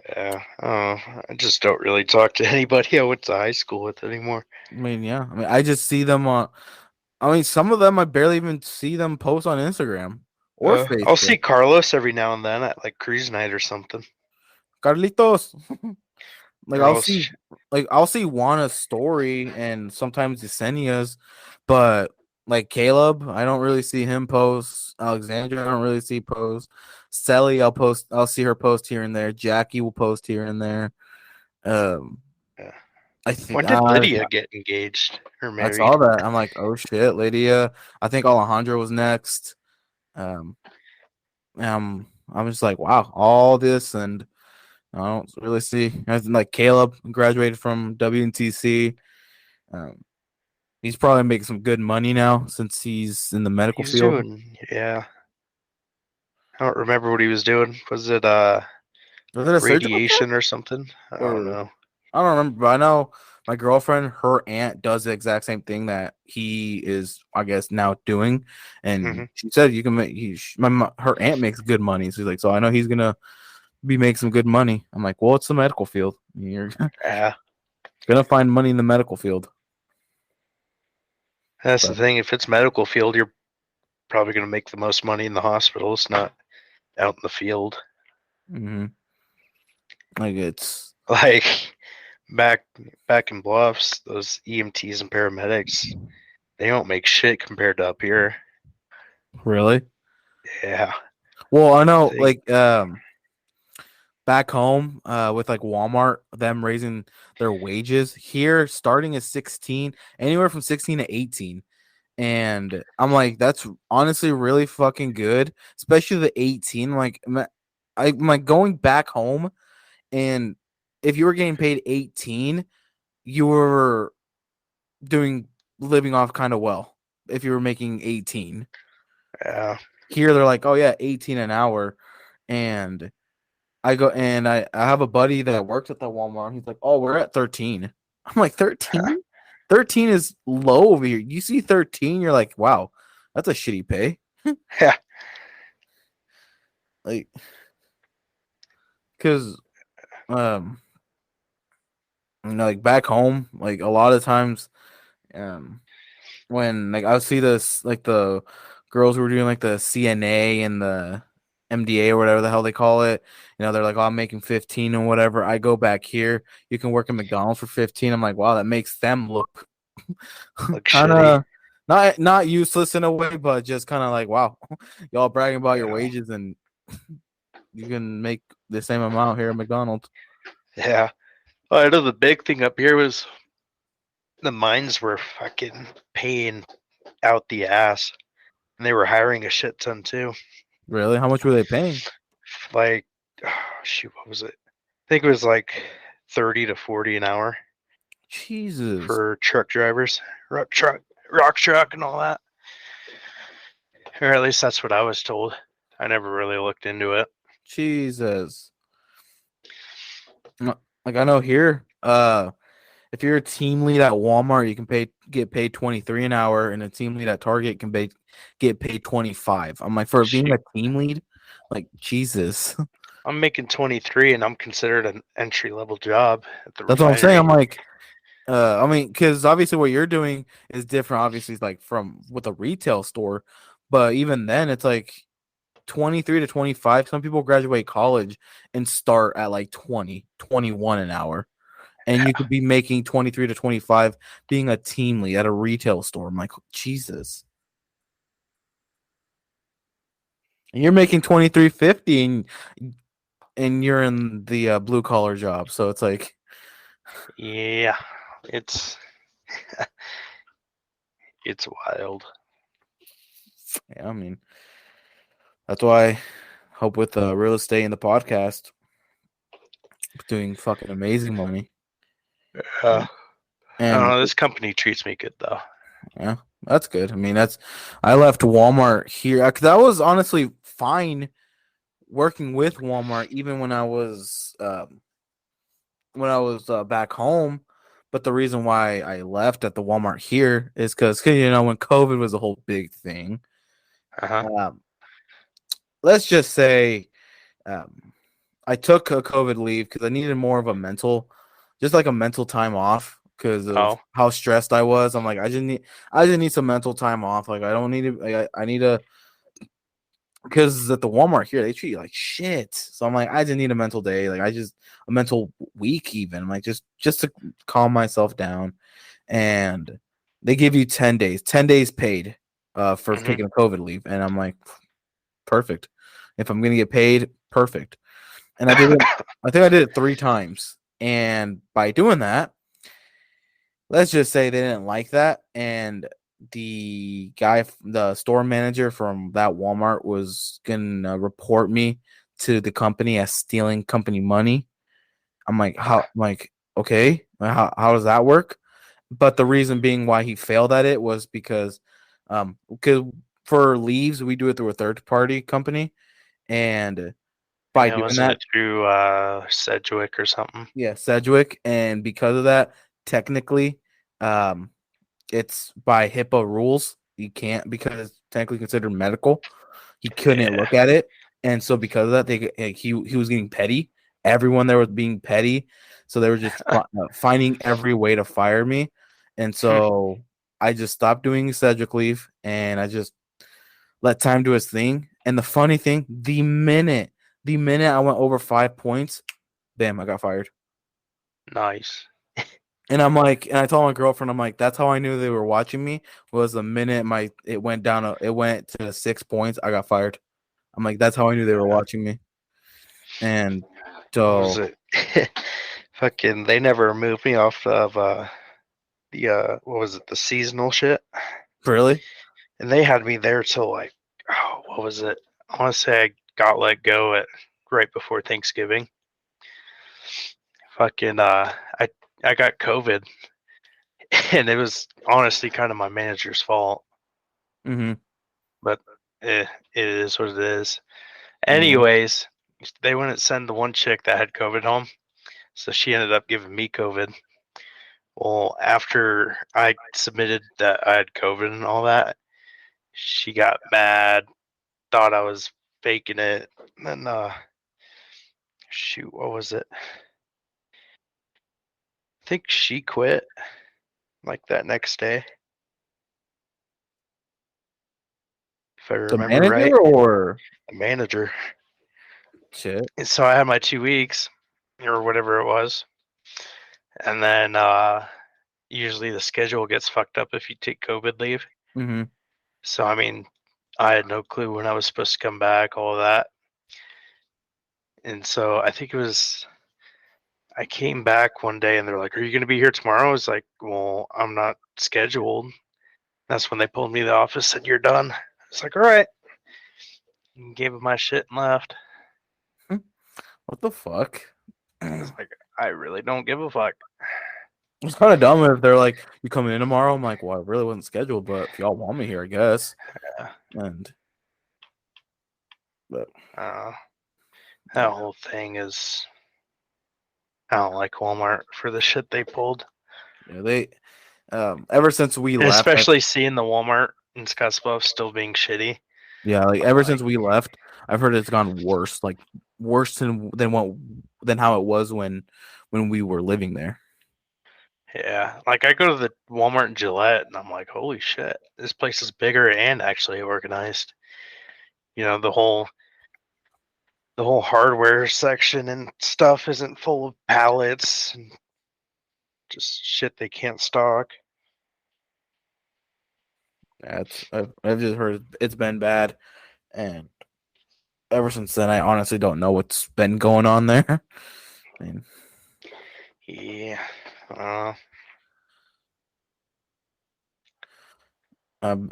Yeah. Oh, I just don't really talk to anybody I went to high school with anymore. I mean, yeah. I mean, I just see them on. I mean, some of them I barely even see them post on Instagram or I'll see Facebook. Carlos every now and then at like cruise night or something. Carlitos. Like Or else, I'll see Juana's story and sometimes Yesenia's, but like Caleb, I don't really see him post. Alexandra, I don't really see post. Sally, I'll see her post here and there. Jackie will post here and there. Um, yeah. I think When did Lydia get engaged or I saw married? that. I'm like, oh shit, Lydia. I think Alejandro was next. Um, I'm just like, wow, all this and I don't really see. I think, like Caleb graduated from WNTC. Um, he's probably making some good money now since he's in the medical He's field. doing, yeah. I don't remember what he was doing. Was it Was it a surgical tech radiation or something? I don't or know. I don't remember, but I know my girlfriend, her aunt does the exact same thing that he is, I guess, now doing. And Hmm. she said you can make her aunt makes good money. So he's like, so I know he's gonna be making some good money. I'm like, well, it's the medical field. You're Yeah, gonna find money in the medical field. that's the But thing. If it's medical field, you're probably going to make the most money in the hospital. It's not out in the field. mhm. Like it's Like back back in Bluffs, those EMTs and paramedics, they don't make shit compared to up here. really. Yeah. Well, I know, Think, like, back home, with like Walmart, them raising their wages here, starting at 16, anywhere from 16 to 18. And I'm like, that's honestly really fucking good, especially the 18. Like, I'm like going back home, and if you were getting paid 18, you were doing living off kind of well. If you were making 18, yeah. here they're like, oh yeah, 18 an hour, and I go and I have a buddy that works at the Walmart. He's like, oh, we're at 13. I'm like, 13? 13 is low over here. You see 13, you're like, wow, that's a shitty pay. Yeah. Like, because um, like back home, like a lot of times, um, when like I would see this, like the girls who were doing like the CNA and the MDA or whatever the hell they call it, they're like, oh, I'm making 15 and whatever. I go back here, you can work at McDonald's for 15. I'm like, wow, that makes them look Look kind shitty. of not useless in a way, but just kind of like, wow, y'all bragging about your Yeah. wages and you can make the same amount here at McDonald's. Yeah. Well, I know the big thing up here was the mines were fucking paying out the ass, and they were hiring a shit ton too. Really? How much were they paying? Like, oh, shoot, what was it? I think it was like 30 to 40 an hour Jesus. for truck drivers, rock truck, and all that. Or at least that's what I was told. I never really looked into it. Jesus. Like I know here, if you're a team lead at Walmart, you can get paid 23 an hour, and a team lead at Target can get paid 25. I'm like, for being a Shoot. team lead, like Jesus. I'm making 23, and I'm considered an entry level job at the That's what I'm saying. refinery. I'm like, I mean, because obviously what you're doing is different. Obviously, like from with a retail store, but even then, it's like 23 to 25. Some people graduate college and start at like 20, 21 an hour. And you could be making 23 to 25 being a team lead at a retail store. I'm like, Jesus. And you're making 23.50 and you're in the blue collar job. So it's like, Yeah, it's it's wild. yeah, I mean, that's why I hope with real estate and the podcast doing fucking amazing money. I don't And know. This company treats me good though. yeah, that's good. I mean, I left Walmart here. 'Cause that was honestly fine working with Walmart, even when I was back home. But the reason why I left at the Walmart here is because when COVID was a whole big thing. Uh-huh. Um, let's just say I took a COVID leave because I needed more of just like a mental time off because of Oh, how stressed I was. I'm like, I just need some mental time off. Like, I don't need to, I need to, because at the Walmart here, they treat you like shit. So I'm like, I just need a mental day. Like, a mental week even. I'm like, just to calm myself down. And they give you 10 days paid for hmm taking a COVID leave. And I'm like, perfect. If I'm going to get paid, perfect. And I did it. I think I did it 3 times. And by doing that, let's just say they didn't like that. And the store manager from that Walmart was going to report me to the company as stealing company money. I'm like, okay, how does that work? But the reason being why he failed at it was because for leaves, we do it through a third party company. And by yeah, doing wasn't that, it through Sedgwick or something? yeah, Sedgwick, and because of that, technically, um, it's by HIPAA rules. You can't because it's technically considered medical. He couldn't Yeah. look at it, and so because of that, he was getting petty. Everyone there was being petty, so they were just finding every way to fire me, and so I just stopped doing Sedgwick leave, and I just let time do his thing. And the funny thing, the minute I went over 5 points, bam, I got fired. Nice. And I'm like, and I told my girlfriend, I'm like, that's how I knew they were watching me was the minute it went to 6 points, I got fired. I'm like, that's how I knew they were watching me. And What was so, it? Fucking, they never moved me off of the what was it? The seasonal shit. really? And they had me there till like, oh, what was it? I want to say I got let go at right before Thanksgiving. Fucking, I got COVID, and it was honestly kind of my manager's fault. Mm-hmm. But it is what it is. Yeah. Anyways, they wouldn't send the one chick that had COVID home, so she ended up giving me COVID. Well, after I submitted that I had COVID and all that, she got mad, thought I was faking it, and then shoot, what was it? I think she quit like that next day, if I The remember right. manager or The manager. shit? And so I had my 2 weeks or whatever it was, and then usually the schedule gets fucked up if you take COVID leave. Mm-hmm. So I mean, I had no clue when I was supposed to come back, all of that. And so I think it was I came back one day and they're like, "Are you going to be here tomorrow?" I was like, "Well, I'm not scheduled." That's when they pulled me to the office, said, "You're done." I was like, "All right." And gave them my shit and left. What the fuck? I was like, I really don't give a fuck. It's kind of dumb if they're like, "You coming in tomorrow?" I'm like, "Well, I really wasn't scheduled, but if y'all want me here, I guess." Yeah. And but Uh, that whole thing is, I don't like Walmart for the shit they pulled. yeah, they ever since we And left, especially seeing the Walmart in Scottsbluff still being shitty. yeah, like I'm ever like, since we left, I've heard it's gone worse, like worse than how it was when we were living there. yeah. Like I go to the Walmart in Gillette and I'm like, holy shit, this place is bigger and actually organized. You know, the whole hardware section and stuff isn't full of pallets and just shit they can't stock. Yeah, I've just heard it's been bad, and ever since then, I honestly don't know what's been going on there. I mean, Yeah. I've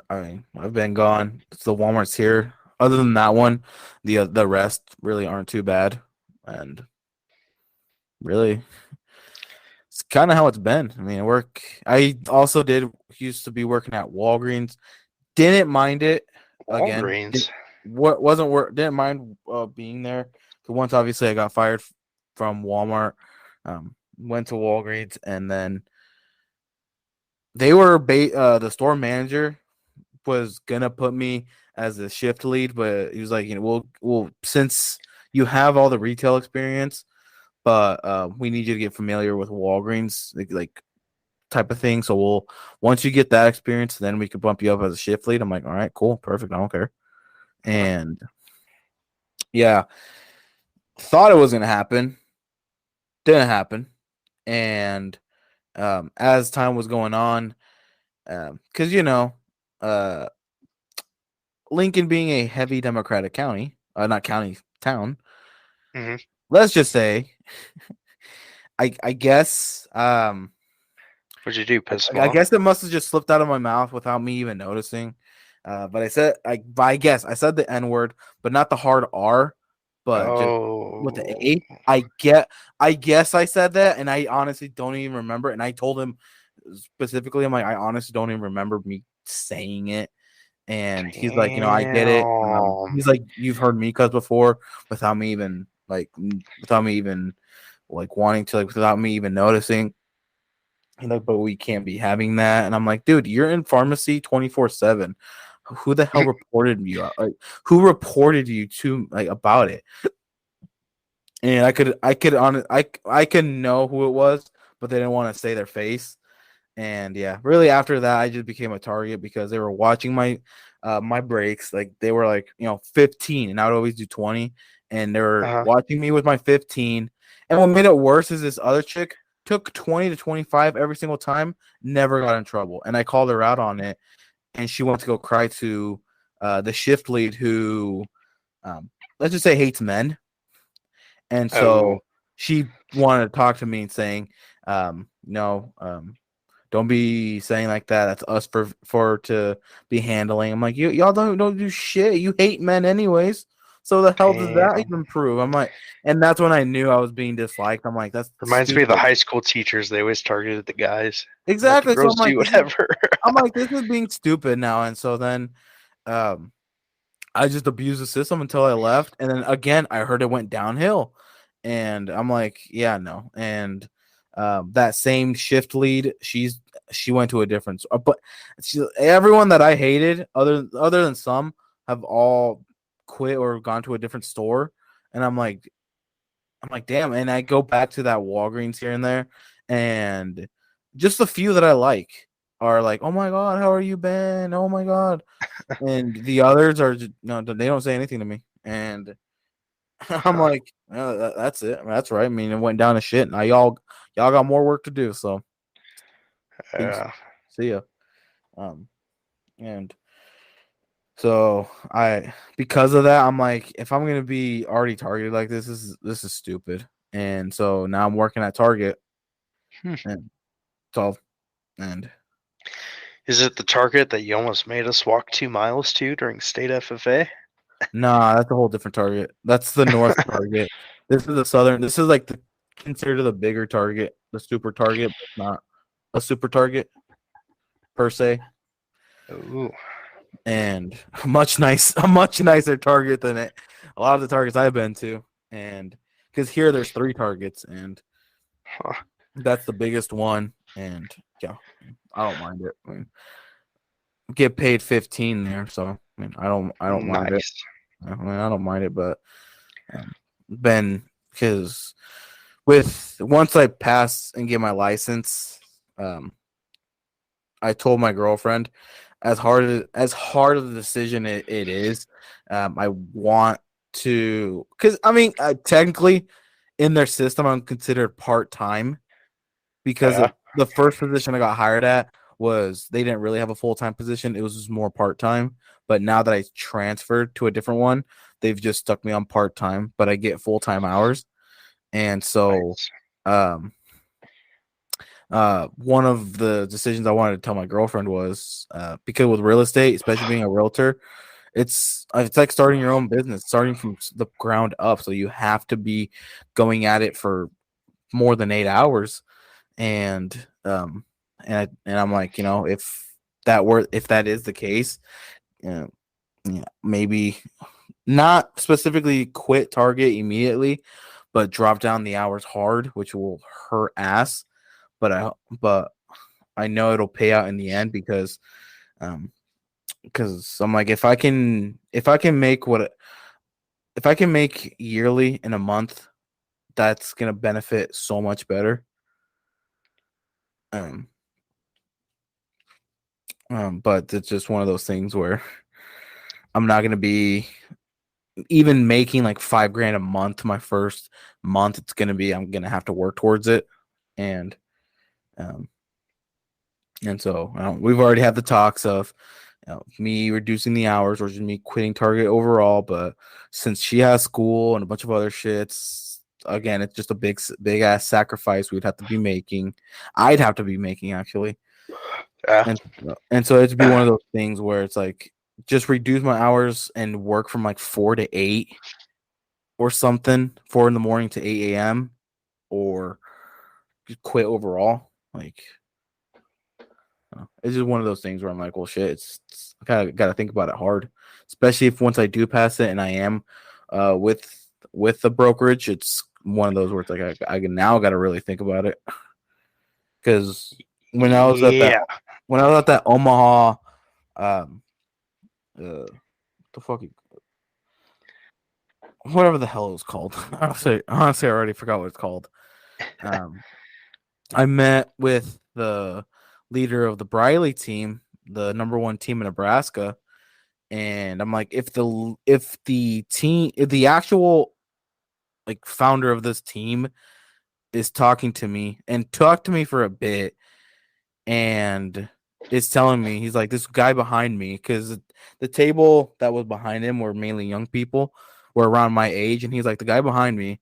been gone. It's the Walmart's here. Other than that one, the rest really aren't too bad, and really, it's kind of how it's been. I mean, work. I also did used to be working at Walgreens. Didn't mind it. Again, Walgreens. what wasn't work. Didn't mind being there. Because once, obviously, I got fired from Walmart. Went to Walgreens, and then they were the store manager was gonna put me as a shift lead, but he was like, we'll since you have all the retail experience, but we need you to get familiar with Walgreens, like type of thing. So once you get that experience, then we could bump you up as a shift lead. I'm like, all right, cool, perfect, I don't care. And yeah, thought it was gonna happen, didn't happen, and as time was going on, because uh Lincoln being a heavy Democratic county, not county, town, Hmm. let's just say, I guess, What'd you do? Piss them I off? guess it must have just slipped out of my mouth without me even noticing. But I guess I said the N word, but not the hard R, but just with the Oh, A. I guess I said that, and I honestly don't even remember. And I told him specifically, I'm like, I honestly don't even remember me saying it. And he's like, I get it. damn. He's like, you've heard me cuss before without me even without me even wanting to, without me even noticing. He's like, but we can't be having that. And I'm like, dude, you're in pharmacy 24/7. Who the hell reported you? Who reported you to about it? And I could know who it was, but they didn't want to say their face. And yeah, really after that, I just became a target because they were watching my breaks. Like they were 15, and I would always do 20, and they were Uh-huh. watching me with my 15. And what made it worse is this other chick took 20 to 25 every single time, never got in trouble. And I called her out on it, and she went to go cry to the shift lead who let's just say hates men. And Oh, so she wanted to talk to me and saying, no, don't be saying like that. That's us for to be handling. I'm like, y'all don't do shit. You hate men anyways. So the hell does that damn. even prove? I'm like, and that's when I knew I was being disliked. I'm like, that's Reminds me of the stupid. high school teachers. They always targeted the guys. Let the Exactly. So girls do whatever. I'm like, this is being stupid now. And so then, um, I just abused the system until I left, and then again, I heard it went downhill, and I'm like, yeah, no. And that same shift lead, she went to a different, but everyone that I hated, other than some, have all quit or gone to a different store, and I'm like, damn. And I go back to that Walgreens here and there, and just the few that I like are like, oh my god, how are you, Ben? Oh my god. And the others are just, no, they don't say anything to me. And I'm like, that's it. That's right. I mean, it went down to shit. Now y'all got more work to do. So peace. Yeah. See ya. Um, and so because of that, I'm like, if I'm gonna be already targeted like this is stupid. And so now I'm working at Target, Hmm. and so and Is it the Target that you almost made us walk 2 miles to during state FFA? nah, that's a whole different Target. That's the North Target. This is the Southern. This is like considered the bigger Target, the super Target, but not a super Target per se, Ooh. and a much nicer Target than a lot of the Targets I've been to, and because here there's 3 Targets, and Huh. that's the biggest one, and yeah, I don't mind it. I mean, get paid 15 there, so I mean, I don't mind it. Nice. I mean, I don't mind it, but Ben, because with once I pass and get my license, I told my girlfriend, as hard of a decision it is, I want to, because I mean, technically, in their system, I'm considered part time because Yeah. of the first position I got hired at was they didn't really have a full time position; it was just more part time. But now that I transferred to a different one, they've just stuck me on part time, but I get full time hours. And so, Nice. um, one of the decisions I wanted to tell my girlfriend was because with real estate, especially being a realtor, it's like starting your own business, starting from the ground up. So you have to be going at it for more than 8 hours, and I'm like, if that is the case, uh, yeah, maybe not specifically quit Target immediately, but drop down the hours hard, which will hurt ass. But I know it'll pay out in the end because I'm like, if I can make yearly in a month, that's gonna benefit so much better. Um, but it's just one of those things where I'm not gonna be even making like 5 grand a month. My first month, I'm gonna have to work towards it, and um, so we've already had the talks of me reducing the hours or just me quitting Target overall. But since she has school and a bunch of other shits, again, it's just a big ass sacrifice we'd have to be making. I'd have to be making actually, Yeah. and so it'd be one of those things where it's like just reduce my hours and work from like 4 to 8 or something, 4 in the morning to 8 a.m. or just quit overall. Like it's just one of those things where I'm like, well, shit, it's kind of got to think about it hard, especially if once I do pass it and I am with the brokerage, it's one of those where it's like I now got to really think about it because when I was at that Yeah. when I was at that Omaha, um, the fucking whatever the hell it was called. Honestly, I already forgot what it's called. Um, I met with the leader of the Briley team, the #1 team in Nebraska, and I'm like, if the actual like founder of this team is talking to me and talked to me for a bit and is telling me, he's like, this guy behind me, because the table that was behind him were mainly young people, were around my age, and he's like, the guy behind me,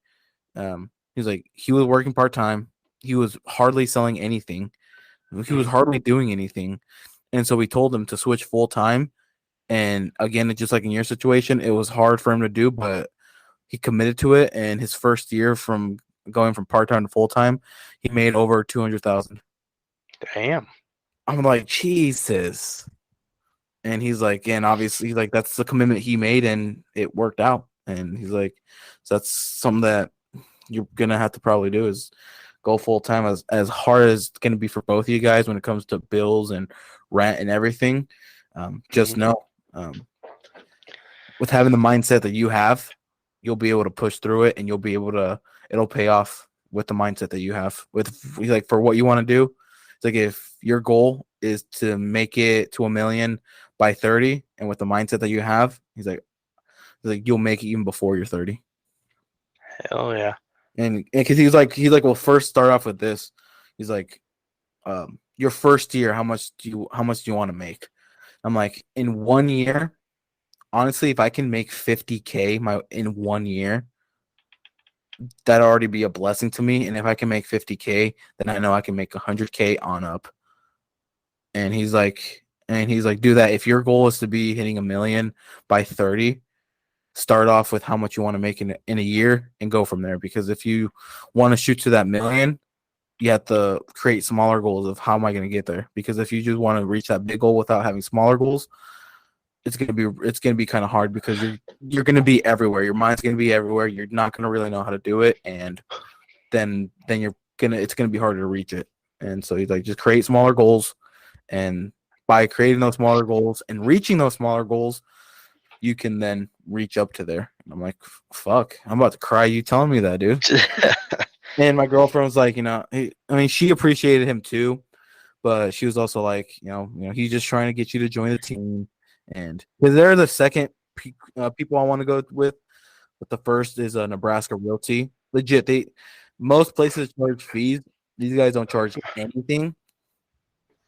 he's like, he was working part-time. He was hardly selling anything. He was hardly doing anything. And so we told him to switch full-time. And again, just like in your situation, it was hard for him to do, but he committed to it. And his first year from going from part-time to full-time, he made over 200,000. Damn. I'm like, Jesus. And he's like, and obviously, like, that's the commitment he made, and it worked out. And he's like, so that's something that you're gonna have to probably do is go full time, as hard as it's gonna be for both of you guys when it comes to bills and rent and everything. Just know, with having the mindset that you have, you'll be able to push through it, and you'll be able to. It'll pay off with the mindset that you have. With like for what you want to do, it's like if your goal is to make it to 1 million by 30, and with the mindset that you have, he's like you'll make it even before you're 30. Hell yeah. And because he's like, well, first start off with this. He's like, your first year, how much do you want to make? I'm like, in 1 year, honestly, if I can make 50K in 1 year, that'd already be a blessing to me. And if I can make 50K, then I know I can make 100K on up. And he's like, do that. If your goal is to be hitting 1 million by 30, start off with how much you want to make in a year and go from there. Because if you want to shoot to that million, you have to create smaller goals of how am I going to get there. Because if you just want to reach that big goal without having smaller goals, it's gonna be kind of hard because you're gonna be everywhere. Your mind's gonna be everywhere. You're not gonna really know how to do it, and then it's gonna be harder to reach it. And so he's like, just create smaller goals, and by creating those smaller goals and reaching those smaller goals, you can then reach up to there. And I'm like, fuck, I'm about to cry. You telling me that, dude? And my girlfriend was like, she appreciated him too, but she was also like, he's just trying to get you to join the team. And because they're the second people I want to go with, but the first is Nebraska Realty. Legit, most places charge fees. These guys don't charge anything,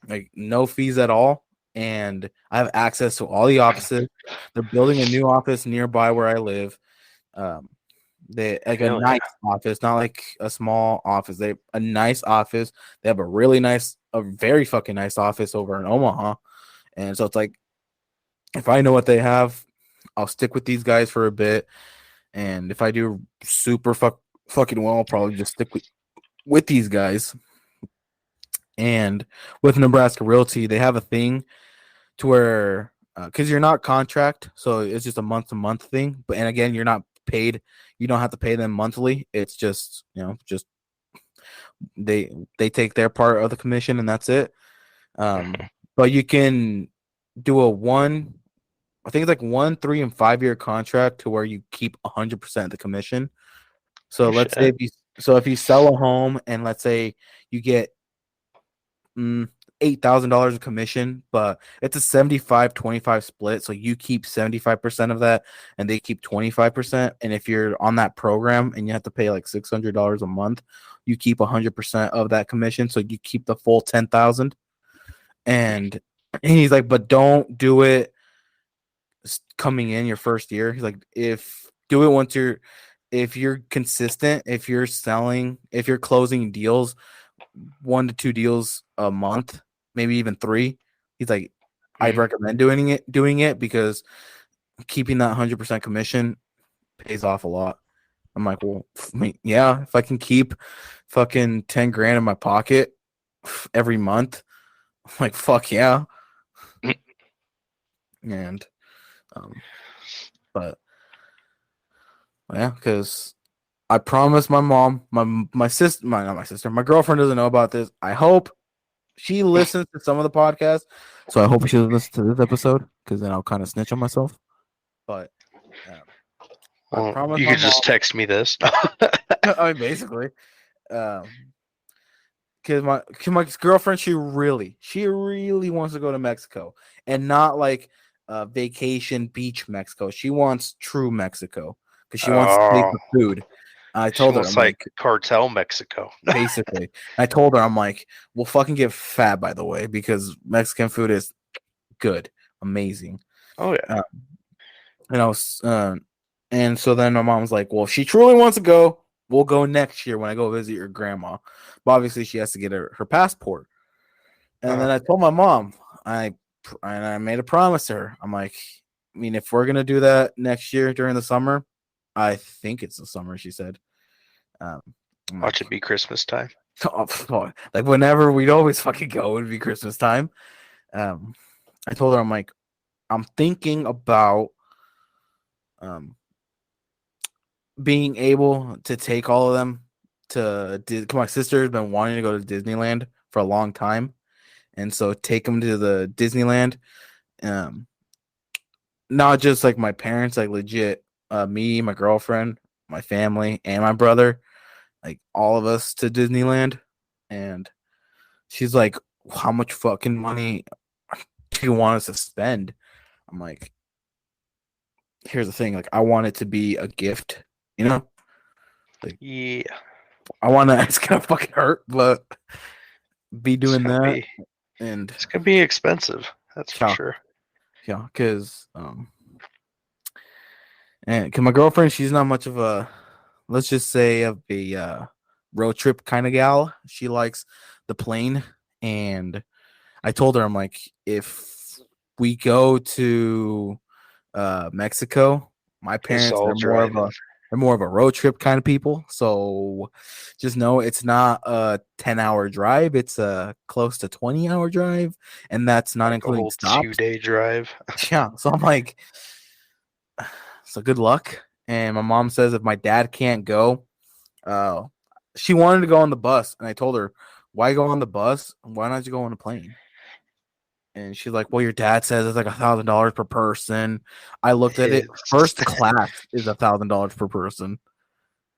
like no fees at all. And I have access to all the offices. They're building a new office nearby where I live. They like a nice office, not like a small office. They have a nice office. They have a very fucking nice office over in Omaha. And so it's like, if I know what they have, I'll stick with these guys for a bit. And if I do super fucking well, I'll probably just stick with these guys. And with Nebraska Realty, they have a thing to where, because you're not contract, so it's just a month-to-month thing. And again, you're not paid. You don't have to pay them monthly. It's just, just they take their part of the commission, and that's it. But you can do I think it's like 1, 3, and 5 year contract to where you keep 100% of the commission. So let's say if you sell a home and let's say you get $8,000 of commission, but it's a 75-25 split. So you keep 75% of that and they keep 25%. And if you're on that program and you have to pay like $600 a month, you keep 100% of that commission. So you keep the full 10,000. And he's like, but don't do it coming in your first year. He's like, if you're consistent, if you're closing deals, 1 to 2 deals a month, maybe even 3, he's like, I'd recommend doing it because keeping that 100% commission pays off a lot. I'm like, well, yeah, if I can keep fucking 10 grand in my pocket every month, I'm like, fuck yeah. And but yeah, because I promised my mom, my sister, not my sister, my girlfriend doesn't know about this. I hope she listens to some of the podcasts, so I hope she listens to this episode because then I'll kind of snitch on myself. But I promise you could just text me this. I mean, basically, because my girlfriend, she really wants to go to Mexico, and not like vacation beach Mexico. She wants true Mexico because she wants to taste the food. I told her, I'm like cartel Mexico. Basically, I told her, I'm like, we'll fucking get fat, by the way, because Mexican food is good, amazing. Oh yeah. And I was And so then my mom's like, well, if she truly wants to go, we'll go next year when I go visit your grandma. But obviously, she has to get her passport. And then I told my mom, I made a promise to her. I'm like, I mean, if we're gonna do that next year during the summer, I think it's the summer. She said, um, I'm Watch like, it be Christmas time. like whenever we'd always fucking go, it'd be Christmas time. I told her, I'm like, I'm thinking about being able to take all of them to my sister's been wanting to go to Disneyland for a long time, and so take them to the Disneyland. Not just like my parents, like legit, me, my girlfriend, my family, and my brother, like all of us to Disneyland. And she's like, how much fucking money do you want us to spend? I'm like, here's the thing, like I want it to be a gift, you know? Like Yeah, I wanna it's gonna fucking hurt, but be doing that and it's gonna be expensive. That's for yeah, sure. yeah, because and cause my girlfriend, she's not much of a, let's just say, of a road trip kind of gal. She likes the plane, and I told her, I'm like, if we go to Mexico, my It's parents, all driving. they're more of a road trip kind of people. So just know it's not a 10-hour drive; it's a close to 20-hour drive, and that's not Like a including whole stops. 2 day drive. Yeah, so I'm like, so good luck. And my mom says if my dad can't go, uh, she wanted to go on the bus, and I told her, why go on the bus? Why not you go on a plane? And she's like, well, your dad says it's like $1,000 per person. I looked at it. It's First class is $1,000 per person,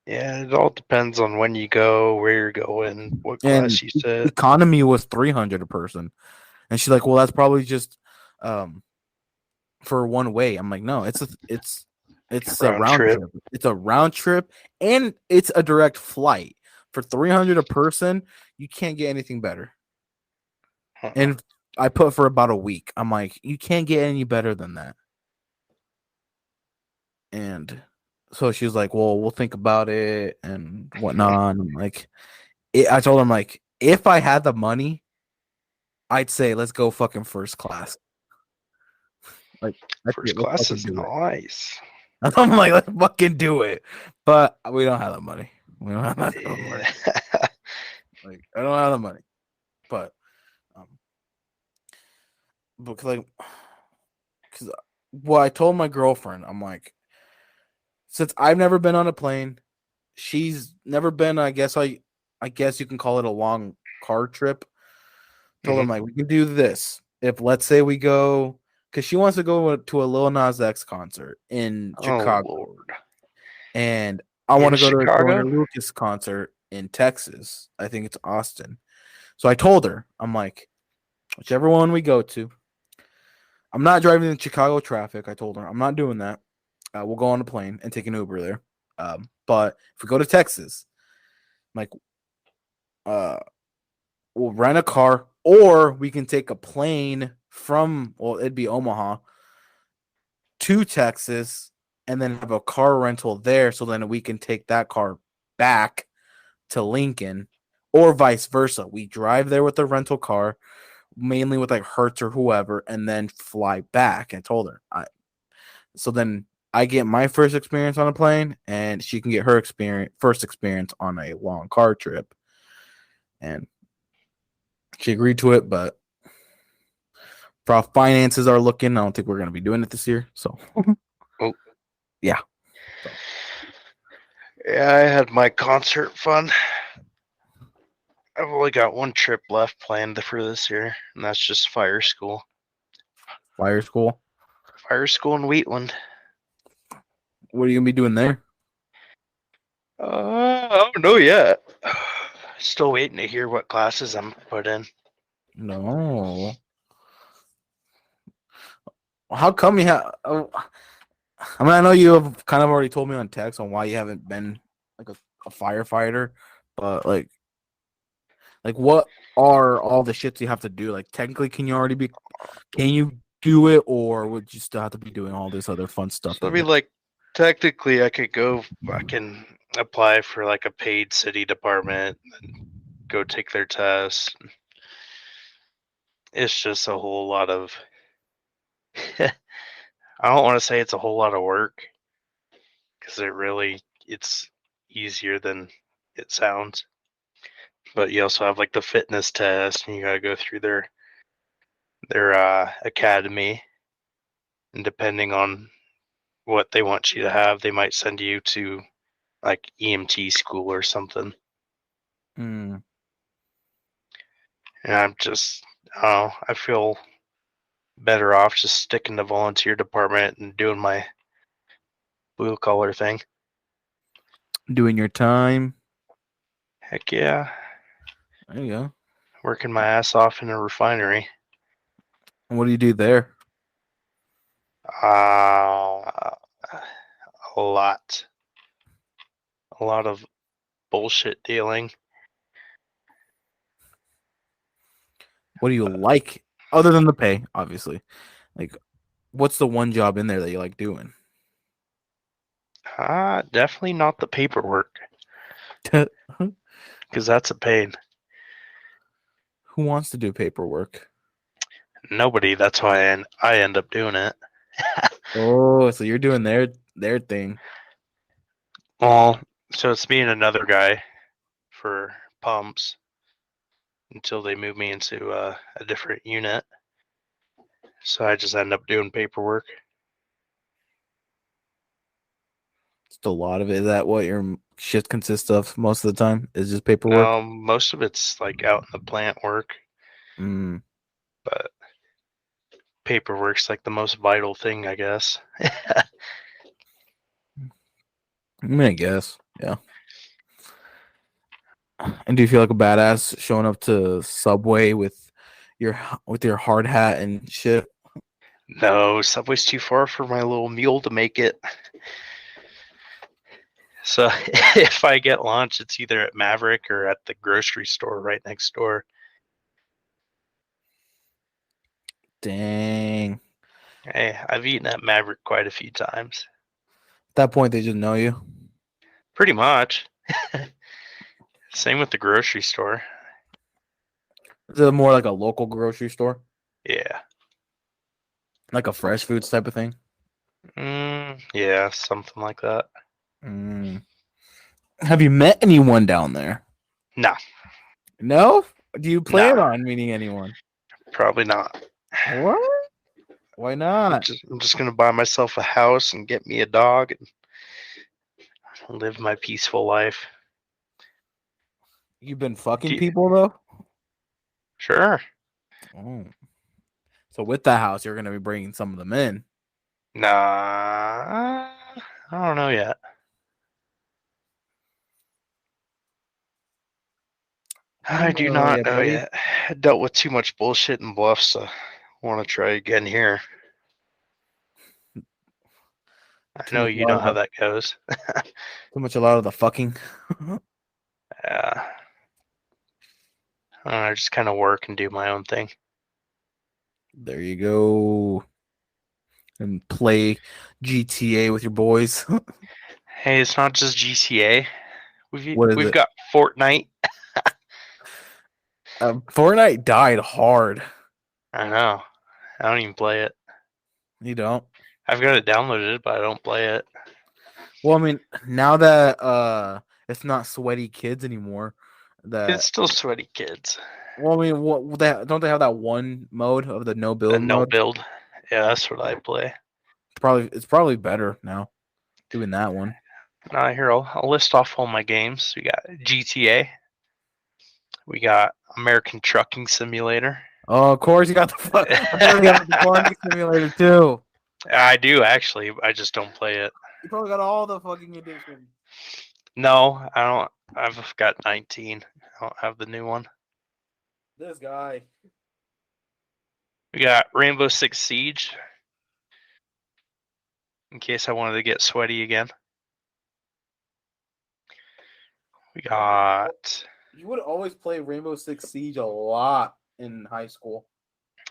yeah, it all depends on when you go, where you're going, what and class you sit. economy was 300 a person. And she's like, well, that's probably just um for one way. I'm like, no, it's a Round round trip. trip. It's a round trip, and it's a direct flight for 300 a person. You can't get anything better. Uh-uh. And I put for about a week. I'm like, you can't get any better than that. And so she was like, well, we'll think about it and whatnot. And I'm like, I told him, like, if I had the money, I'd say let's go fucking first class. Like, that's First it. Let's class fucking is do it. nice. I'm like, let's fucking do it. But we don't have the money. We don't have that money. Yeah. Like, I don't have the money. But, um, because like, because well, I told my girlfriend, I'm like, since I've never been on a plane, she's never been. I guess you can call it a long car trip. Told her, Mhm. I'm like, we can do this. If let's say we go, because she wants to go to a Lil Nas X concert in Oh Chicago, Lord. and I want In to go to a Joyner Chicago? Lucas concert in Texas. I think it's Austin. So I told her, I'm like, whichever one we go to, I'm not driving in Chicago traffic. I told her, I'm not doing that. We'll go on a plane and take an Uber there. But if we go to Texas, like, uh, we'll rent a car, or we can take a plane from, well, it'd be Omaha to Texas, and then have a car rental there. So then we can take that car back to Lincoln, or vice versa. We drive there with the rental car, mainly with like Hertz or whoever, and then fly back. I told her, so then I get my first experience on a plane, and she can get her first experience on a long car trip. And she agreed to it, but for how finances are looking, I don't think we're going to be doing it this year. So, Oh. yeah. Yeah, I had my concert fun. I've only got one trip left planned for this year, and that's just fire school. Fire school. Fire school in Wheatland. What are you going to be doing there? I don't know yet. Still waiting to hear what classes I'm put in. No. How come you have? I mean, I know you have kind of already told me on text on why you haven't been like a firefighter, but like what are all the shits you have to do? Like technically, can you do it, or would you still have to be doing all this other fun So stuff it'll that be you? like Technically, I can apply for like a paid city department and go take their test. It's just a whole lot of. I don't want to say it's a whole lot of work because it's easier than it sounds. But you also have like the fitness test, and you gotta go through their academy, and depending on what they want you to have, they might send you to like EMT school or something. Mm. And I feel better off just sticking to volunteer department and doing my blue collar thing. Doing your time. Heck yeah, There you go. working my ass off in a refinery. And what do you do there? Uh, a lot, a lot of bullshit dealing. What do you like other than the pay, obviously? Like, what's the one job in there that you like doing? Definitely not the paperwork Who because that's a pain. wants to do paperwork? Nobody. That's why I end up doing it. Oh, so you're doing their thing. Well, so it's me and another guy for pumps until they move me into a different unit. So I just end up doing paperwork. Just a lot of it. Is that what your shift consists of most of the time? Is just paperwork? Most of it's like out in the plant work, Mm, but paperwork's like the most vital thing, I guess. I guess. Yeah. And do you feel like a badass showing up to Subway with your hard hat and shit? No, Subway's too far for my little mule to make it. So if I get lunch, it's either at Maverick or at the grocery store right next door. Dang. Hey, I've eaten at Maverick quite a few times. At that point, they just know you. Pretty much. Same with the grocery store. Is it more like a local grocery store? Yeah. Like a fresh foods type of thing? Yeah, something like that. Mm. Have you met anyone down there? No, No? Do you plan Nah. on meeting anyone? probably not. What? Why not? I'm just gonna buy myself a house and get me a dog and live my peaceful life. You've been fucking Do you- people though? Sure. Oh. So with that house, you're gonna be bringing some of them in. Nah, I don't know yet. I do not know buddy. yet. I dealt with too much bullshit and bluffs to want to try again here. I Too know much you know how love. that goes. Too much a lot of the fucking. Yeah. I just kind of work and do my own thing. There you go. And play GTA with your boys. Hey, it's not just GTA. What is We've it? got Fortnite. Fortnite died hard. I know. I don't even play it. You don't? I've got it downloaded, but I don't play it. Well, I mean, now that it's not sweaty kids anymore. It's still sweaty kids. Well, I mean, don't they have that one mode of the no The build no mode? build. Yeah, that's what I play. It's probably better now doing that one. Now here I'll list off all my games. We got GTA. We got American Trucking Simulator. Oh, of course you got the farming simulator too. I do actually. I just don't play it. You probably got all the fucking editions. No, I don't. I've got 19. I don't have the new one. This guy. We got Rainbow Six Siege. In case I wanted to get sweaty again. We got. You would always play Rainbow Six Siege a lot in high school.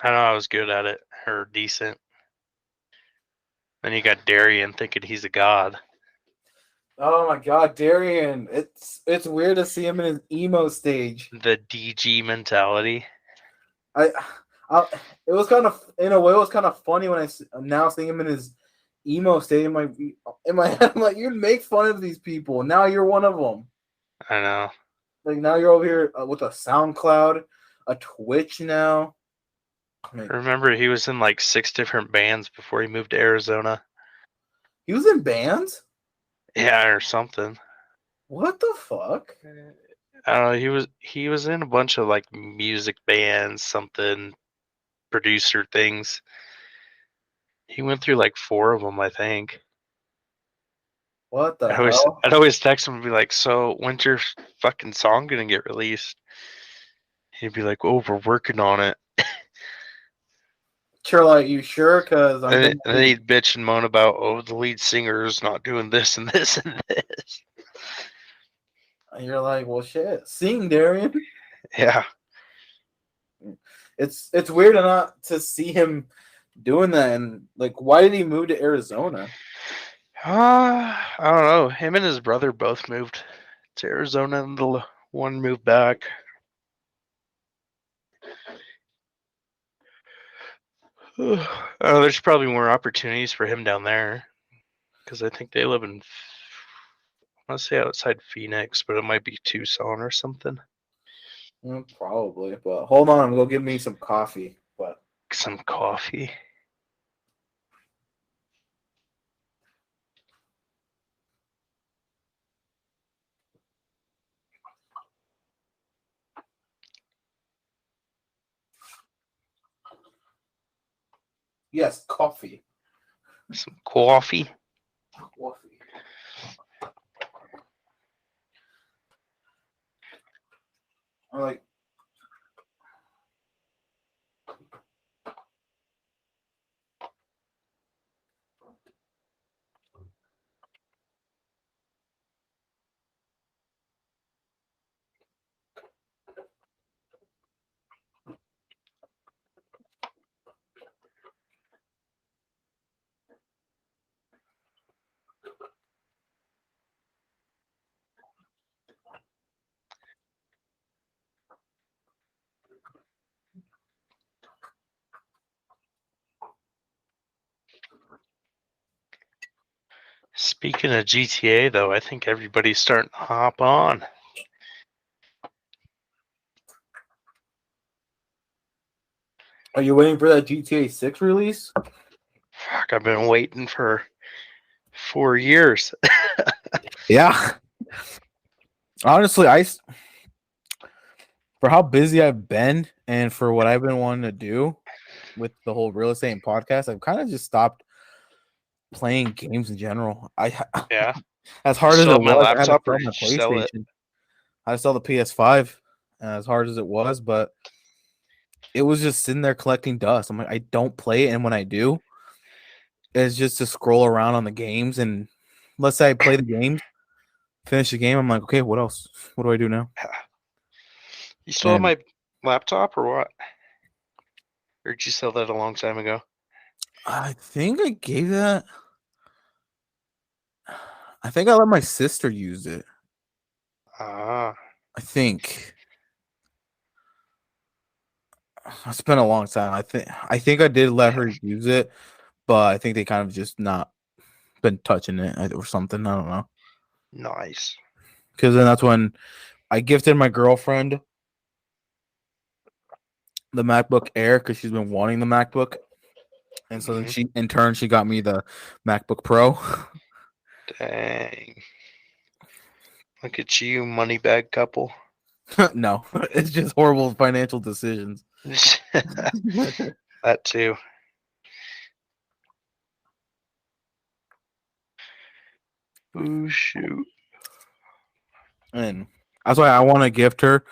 I know I was good at it or decent. Then you got Darian thinking he's a god. Oh my God, Darian! It's weird to see him in his emo stage. The DG mentality. I, I it was kind of in a way it was kind of funny when I'm now seeing him in his emo stage. In my head, I'm like, you make fun of these people. Now you're one of them. I know. Like now you're over here with a SoundCloud, a Twitch now. I remember he was in like 6 different bands before he moved to Arizona. He was in bands. Yeah, or something. What the fuck? I don't know. He was in a bunch of like music bands, something producer things. He went through like 4 of them, I think. What the hell? I'd always text him and be like, "So when's your fucking song gonna get released?" He'd be like, "Oh, we're working on it." Sure, like you sure? Because And then he'd bitch and moan about, "Oh, the lead singer's not doing this and this and this." And you're like, well, shit. Sing, Darian. Yeah. It's weird not to see him doing that. And like, why did he move to Arizona? I don't know. Him and his brother both moved to Arizona, and the one moved back. There's probably more opportunities for him down there because I think they live in, I want to say outside Phoenix, but it might be Tucson or something. Probably, but hold on, I'm gonna go get me some coffee. But Some coffee. yes, coffee. Some coffee. Coffee. I'm like, Speaking of GTA, though, I think everybody's starting to hop on. are you waiting for that GTA 6 release? Fuck, I've been waiting for 4 years. Yeah. Honestly, for how busy I've been and for what I've been wanting to do with the whole real estate and podcast, I've kind of just stopped playing games in general. Yeah. As hard You as still it have my was, I had to laptop, or sell did my you sell it? PlayStation. I had to sell the PS5, as hard as it was, but it was just sitting there collecting dust. I'm like, I don't play it, and when I do, it's just to scroll around on the games. And let's say I play the games, finish the game, I'm like, okay, what else? What do I do now? You still have And my laptop, or what? Or did you sell that a long time ago? I think I gave that. I think I let my sister use it. Ah. I think it's been a long time. I think I did let her use it, but I think they kind of just not been touching it or something. I don't know. Nice. Because then that's when I gifted my girlfriend the MacBook Air because she's been wanting the MacBook, and so then she got me the MacBook Pro. Dang. Look at you, money bag couple. No, it's just horrible financial decisions. That too. Oh shoot. And that's why I want to gift her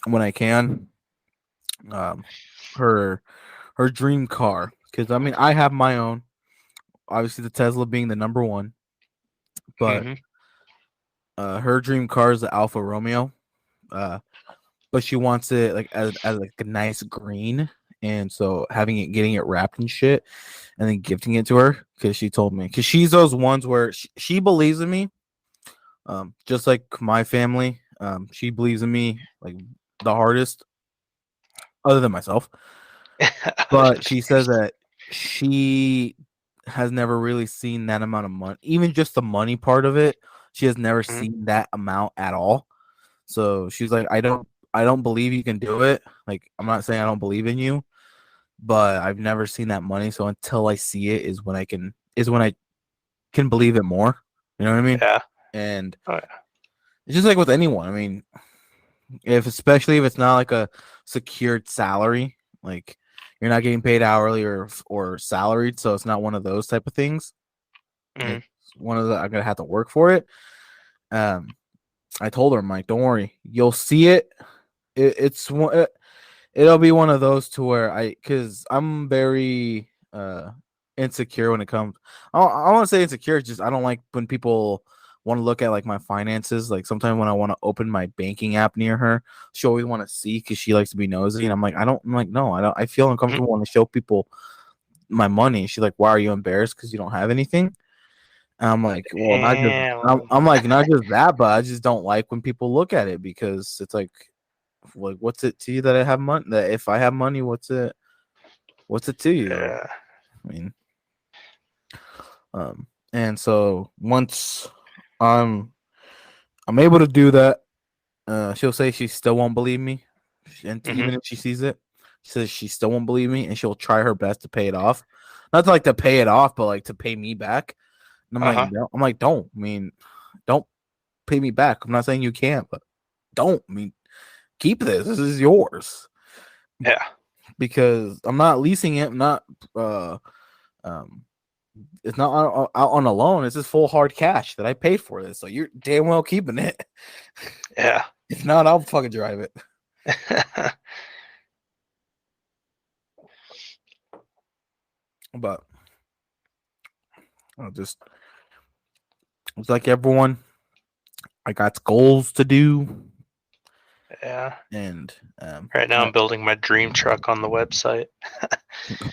when I can her dream car, because I mean I have my own, obviously the Tesla being the number one, but her dream car is the Alfa Romeo, but she wants it like as like a nice green and so getting it wrapped and shit, and then gifting it to her because she told me, because she's those ones where she believes in me, just like my family. She believes in me like the hardest, other than myself. But she says that she has never really seen that amount of money, even just the money part of it. She has never Mhm. seen that amount at all. So she's like, I don't believe you can do it. Like, I'm not saying I don't believe in you, but I've never seen that money. So until I see it is when I can believe it more. You know what I mean? Yeah. And Oh, yeah. it's just like with anyone. I mean, especially if it's not like a secured salary, like you're not getting paid hourly or salaried, so it's not one of those type of things. Mhm. It's one of the I'm gonna have to work for it. I told her, I'm like, don't worry, you'll see it. It'll be one of those to where because I'm very insecure when it comes. I want to say insecure. Just I don't like when people want to look at like my finances. Like sometimes when I want to open my banking app near her, she always want to see because she likes to be nosy, and I'm like, I'm like, no, I don't. I feel uncomfortable when I show people my money. She's like, why are you embarrassed because you don't have anything? And I'm like, well, not just. Damn. I'm like, not just that, but I just don't like when people look at it because it's like, what's it to you that I have money? That if I have money, what's it? What's it to you? Like, Yeah. I mean, and so once I'm I'm able to do that, she'll say she still won't believe me, and Mhm. even if she sees it, she says she still won't believe me, and she'll try her best to pay it off. Not to, like to pay it off, but like to pay me back. And I'm like, Uh-huh. no. I'm like, don't. I mean, don't pay me back. I'm not saying you can't, but don't. I mean, keep this. This is yours Yeah. because I'm not leasing it. I'm not. Um, it's not out on a loan. It's just full hard cash that I paid for this. So you're damn well keeping it. Yeah. If not, I'll fucking drive it. But I'll just it's like everyone. I got goals to do, Yeah. and Right now I'm building my dream truck on the website.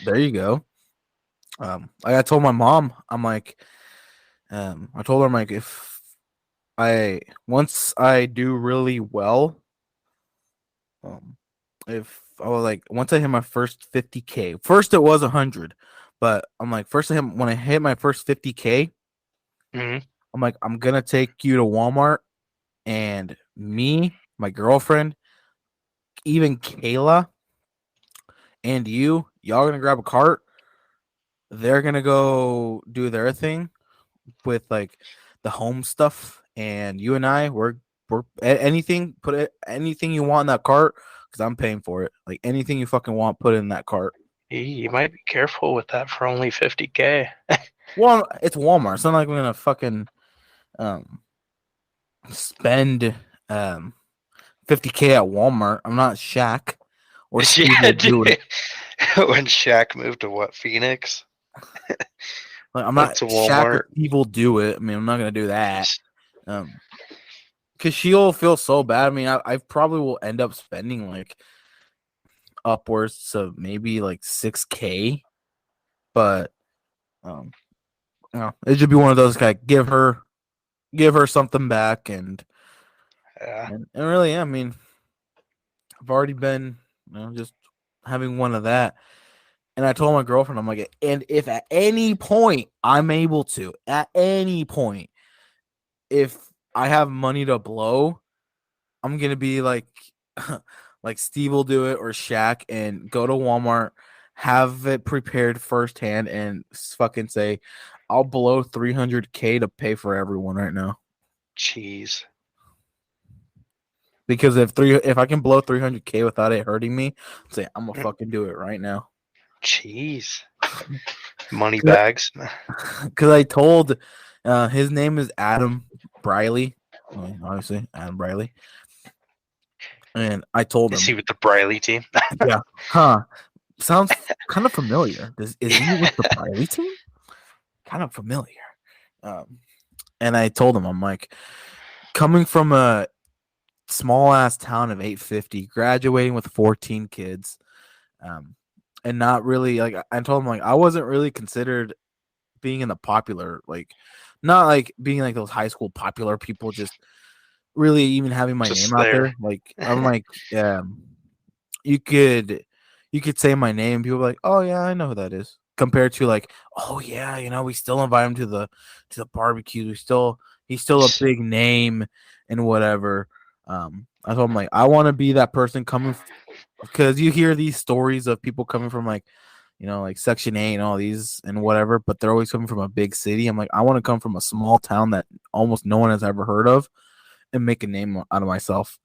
there you go. I told my mom, I'm like, I told her, I'm like, if I once I do really well, um, if I was like, once I hit my first 50K, first it was 100, but I'm like, when I hit my first 50K, Mhm. I'm like, I'm gonna take you to Walmart and me, my girlfriend, even Kayla, and y'all gonna grab a cart. They're gonna go do their thing with like the home stuff, and you and I, we're anything. Anything you want in that cart because I'm paying for it. Like anything you fucking want, put it in that cart. You might be careful with that for only 50K. Well, it's Walmart. It's not like we're gonna fucking um spend 50K at Walmart. I'm not Shaq or Steve Yeah, will do it. dude. When Shaq moved to what, Phoenix? Like I'm Went not to Shaq or Walmart. Steve will do it. I mean, I'm not gonna do that. Just Um, because she'll feel so bad. I mean, I probably will end up spending like upwards of maybe like 6K, but um, it should be one of those like give her something back, yeah. and really, I mean, I've already been just having one of that. And I told my girlfriend, I'm like, and if at any point I'm able to, at any point, if I have money to blow, I'm gonna be like, like Steve will do it or Shaq and go to Walmart, have it prepared firsthand, and fucking say, I'll blow 300K to pay for everyone right now. Jeez. Because if I can blow 300K without it hurting me, say I'm gonna fucking do it right now. Jeez. Money bags. Because I told his name is Adam Briley, obviously Adam Briley, and I told Is he him, with the Briley team? yeah, huh, sounds kind of familiar. Is he with the Briley team? Kind of familiar. And I told him, I'm like, coming from a small ass town of 850, graduating with 14 kids, and not really like I told him like I wasn't really considered being in the popular like not like being like those high school popular people just really even having my name Just out there. there. Like I'm like you could say my name, people are like, oh yeah, I know who that is. Compared to like, oh yeah, we still invite him to the barbecue. He's still a big name and whatever. I told him like I want to be that person coming because you hear these stories of people coming from like like Section 8 and all these and whatever, but they're always coming from a big city. I'm like, I want to come from a small town that almost no one has ever heard of and make a name out of myself.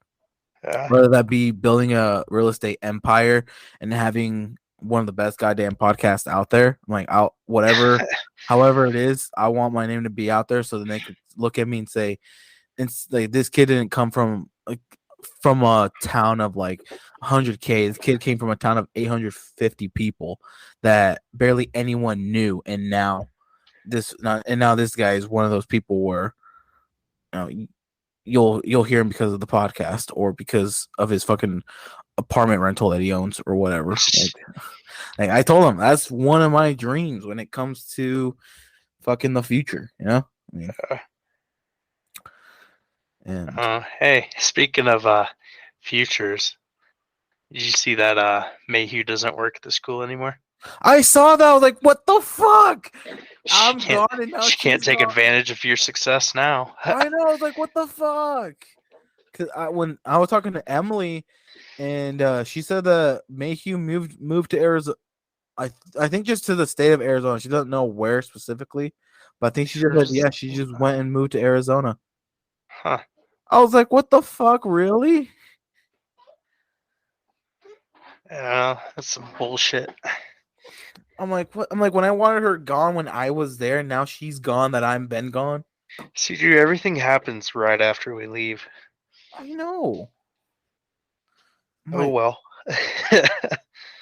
Yeah. Whether that be building a real estate empire and having one of the best goddamn podcasts out there. I'm like, I'll whatever, however it is, I want my name to be out there so then they could look at me and say, it's like this kid didn't come from a town of like 100K. This kid came from a town of 850 people that barely anyone knew, and now this guy is one of those people where you'll hear him because of the podcast or because of his fucking apartment rental that he owns or whatever. Like I told him that's one of my dreams when it comes to fucking the future, I mean, and Hey, speaking of futures, did you see that Mayhew doesn't work at the school anymore? I saw that. I was like, what the fuck? I'm She can't, gone and now she can't she's take gone. advantage of your success now. I know. I was like, what the fuck? Because when I was talking to Emily, and she said that Mayhew moved to Arizona. I think just to the state of Arizona. She doesn't know where specifically, but I think she just said, yeah, she just went and moved to Arizona. Huh. I was like, what the fuck, really? Yeah, that's some bullshit. I'm like, what? I'm like, when I wanted her gone when I was there, now she's gone that I'm been gone. See, dude, everything happens right after we leave. I know. Oh well.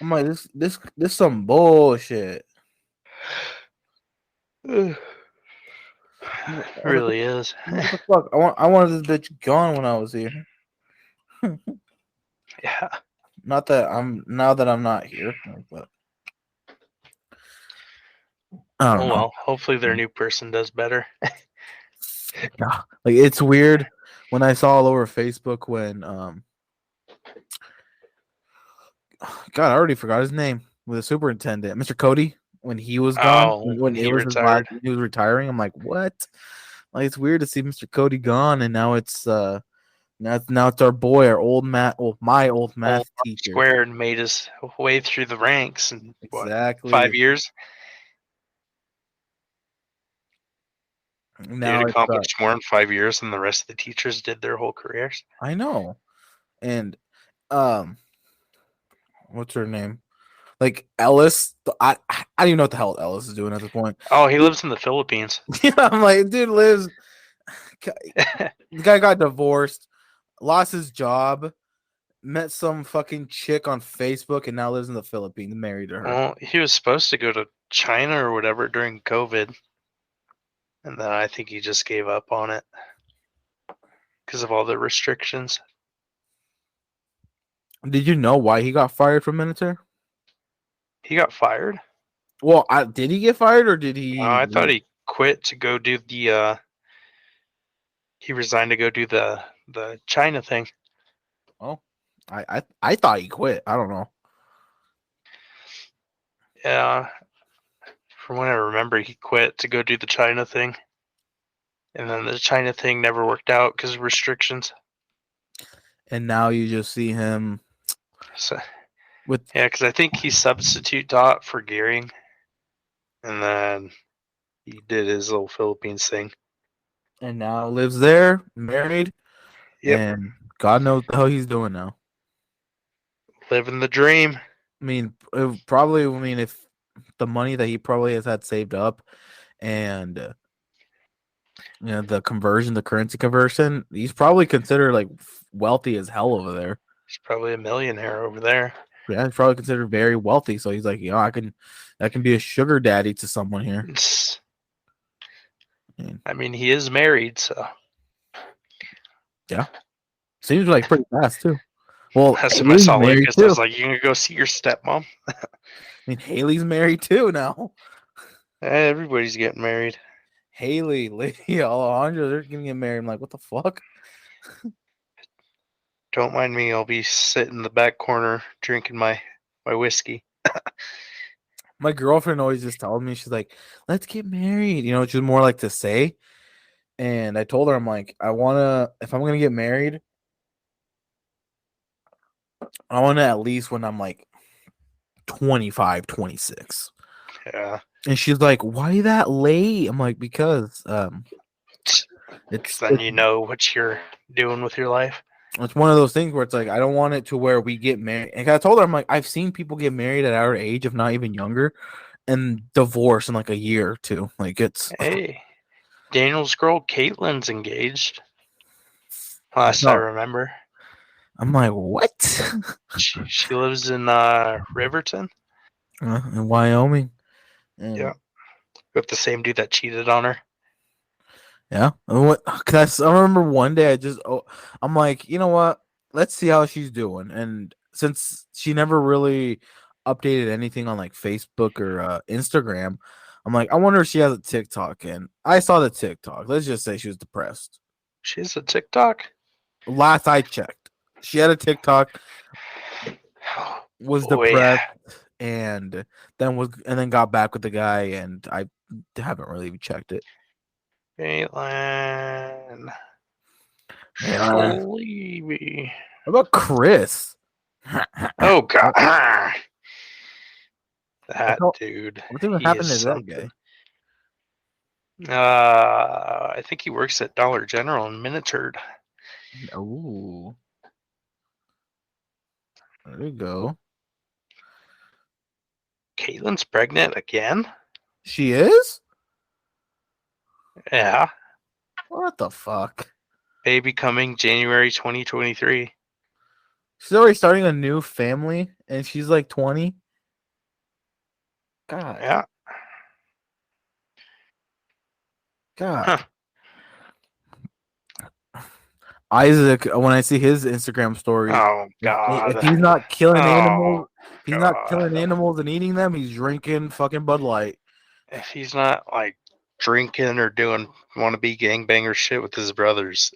I'm like, this some bullshit. Really is. What the fuck? I wanted this bitch gone when I was here. Yeah. Not that I'm now that I'm not here, but I don't know. Well, hopefully their new person does better. Nah, like it's weird when I saw all over Facebook when God, I already forgot his name with the superintendent, Mr. Cody, when he was gone, Oh, when he it was his last, retired. he was retiring. I'm like, what? Like it's weird to see Mr. Cody gone, and now it's our boy, our old math, well, my old math teacher. Squared made his way through the ranks in Exactly 5 years. Now Did it's accomplish more in 5 years than the rest of the teachers did their whole careers. I know, and what's her name? Like Ellis, I don't even know what the hell Ellis is doing at this point. Oh, he lives in the Philippines. Yeah, I'm like, dude lives. The guy got divorced, lost his job, met some fucking chick on Facebook, and now lives in the Philippines, married to her. Well, he was supposed to go to China or whatever during COVID, and then I think he just gave up on it because of all the restrictions. Did you know why he got fired from Minotaur? He got fired? Well, did he get fired or did he? I thought he quit to go do the. He resigned to go do the China thing. Oh, I thought he quit. I don't know. Yeah, from what I remember, he quit to go do the China thing, and then the China thing never worked out because of restrictions. And now you just see him So, with because I think he substitute taught for Gearing, and then he did his little Philippines thing. and now lives there, married. Yep. And God knows how he's doing now. Living the dream. I mean, if the money that he probably has had saved up and the currency conversion, he's probably considered like wealthy as hell over there. He's probably a millionaire over there. Yeah, he's probably considered very wealthy. So he's like, I can be a sugar daddy to someone here. I mean, he is married, so yeah, seems like pretty fast too. Well, That's what I Haley's saw married Lucas. I was too. like, "You gonna go see your stepmom?" I mean, Haley's married too now. Everybody's getting married. Haley, Lady Alejandra, they're gonna get married. I'm like, what the fuck? Don't mind me. I'll be sitting in the back corner drinking my whiskey. My girlfriend always just tells me, she's like, let's get married. You know, which is more like to say. And I told her, I'm like, if I'm gonna get married, I wanna at least when I'm like 25, 26. Yeah, And she's like, why that late? I'm like, because because then you know what you're doing with your life. it's one of those things where it's like I don't want it to where we get married. And I told her, I'm like, I've seen people get married at our age, if not even younger, and divorce in like a year or two. Like it's Hey, Daniel's girl Caitlin's engaged. Last I no. remember, I'm like, what? she lives in Riverton. In Wyoming. And Yeah, with the same dude that cheated on her. yeah. And what? Cause I remember one day I'm like, you know what? Let's see how she's doing. And since she never really updated anything on like Facebook or Instagram, I'm like, I wonder if she has a TikTok. And I saw the TikTok. Let's just say she was depressed. She has a TikTok. Last I checked, she had a TikTok, was Boy, depressed, and then got back with the guy. And I haven't really checked it. Caitlin, Yeah. Sleepy. What about Chris? Oh God, that What dude. even He happened is to that something. guy? I think he works at Dollar General in Minitard. Oh, there you go. Caitlin's pregnant again? She is? Yeah. What the fuck? Baby coming January 2023. She's already starting a new family, and she's like 20. God, Yeah. God. Huh. Isaac, when I see his Instagram stories, Oh God. if he's not killing Oh animals, if he's not killing God. animals and eating them, he's drinking fucking Bud Light. If he's not like drinking or doing wannabe gangbanger shit with his brothers.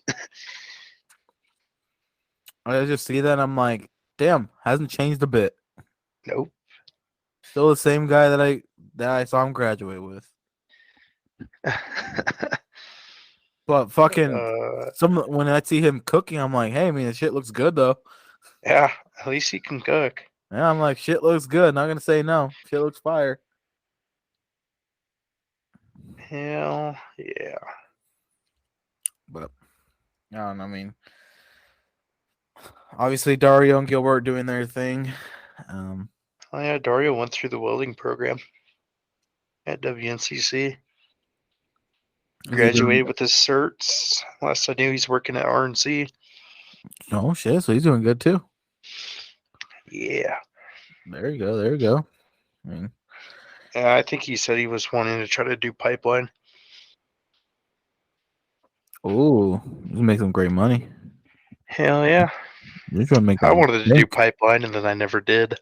I just see that, and I'm like, damn, hasn't changed a bit. Nope. Still the same guy that I saw him graduate with. But fucking when I see him cooking, I'm like, hey man, the shit looks good though. Yeah, at least he can cook. Yeah, I'm like, shit looks good. Not gonna say no. Shit looks fire. Hell yeah. But I don't know, I mean, obviously Dario and Gilbert doing their thing. Oh yeah, Dario went through the welding program at WNCC. Graduated with his certs. Last I knew, he's working at RNC. Oh shit, so he's doing good too. Yeah. There you go. There you go. I mean, Yeah, I think he said he was wanting to try to do pipeline. oh, he's making some great money. Hell yeah. You're trying to make I that wanted to do bank. pipeline, and then I never did.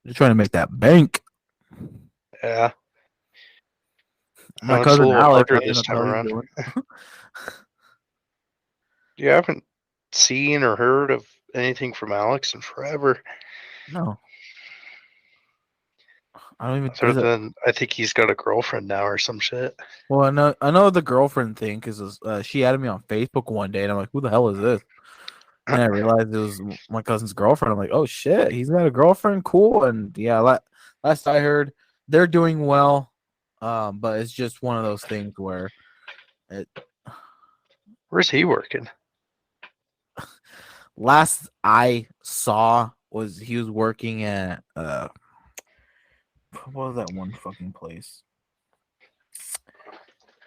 You're trying to make that bank. Yeah. My It's a cousin little Alex, harder I this don't time know what he's around. doing. You haven't seen or heard of anything from Alex in forever. No, I don't even. Other than I think he's got a girlfriend now or some shit. Well, I know the girlfriend thing because she added me on Facebook one day, and I'm like, "Who the hell is this?" And I realized it was my cousin's girlfriend. I'm like, "Oh shit, he's got a girlfriend, cool." And yeah, last I heard, they're doing well, but it's just one of those things where it. Where's he working? Last I saw was he was working at what was that one fucking place?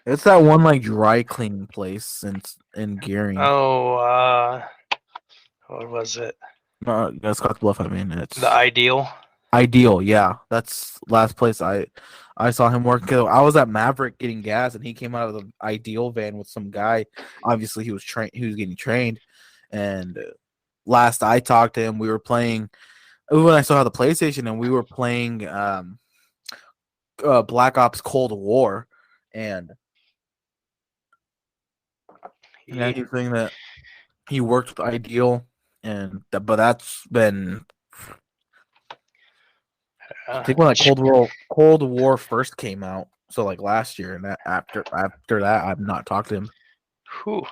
It's that one like dry cleaning place in Gearing. Oh, what was it? That's Scotts Bluff. I mean, it's The Ideal. Ideal. Yeah, that's last place I saw him work. I was at Maverick getting gas, and he came out of the Ideal van with some guy. Obviously, he was getting trained, And last I talked to him, we were playing when I still had the PlayStation, and we were playing Black Ops Cold War, and Yeah. he's saying that he worked with Ideal, but that's been I think when like Cold War first came out, so like last year, and that after that, I've not talked to him. Whew.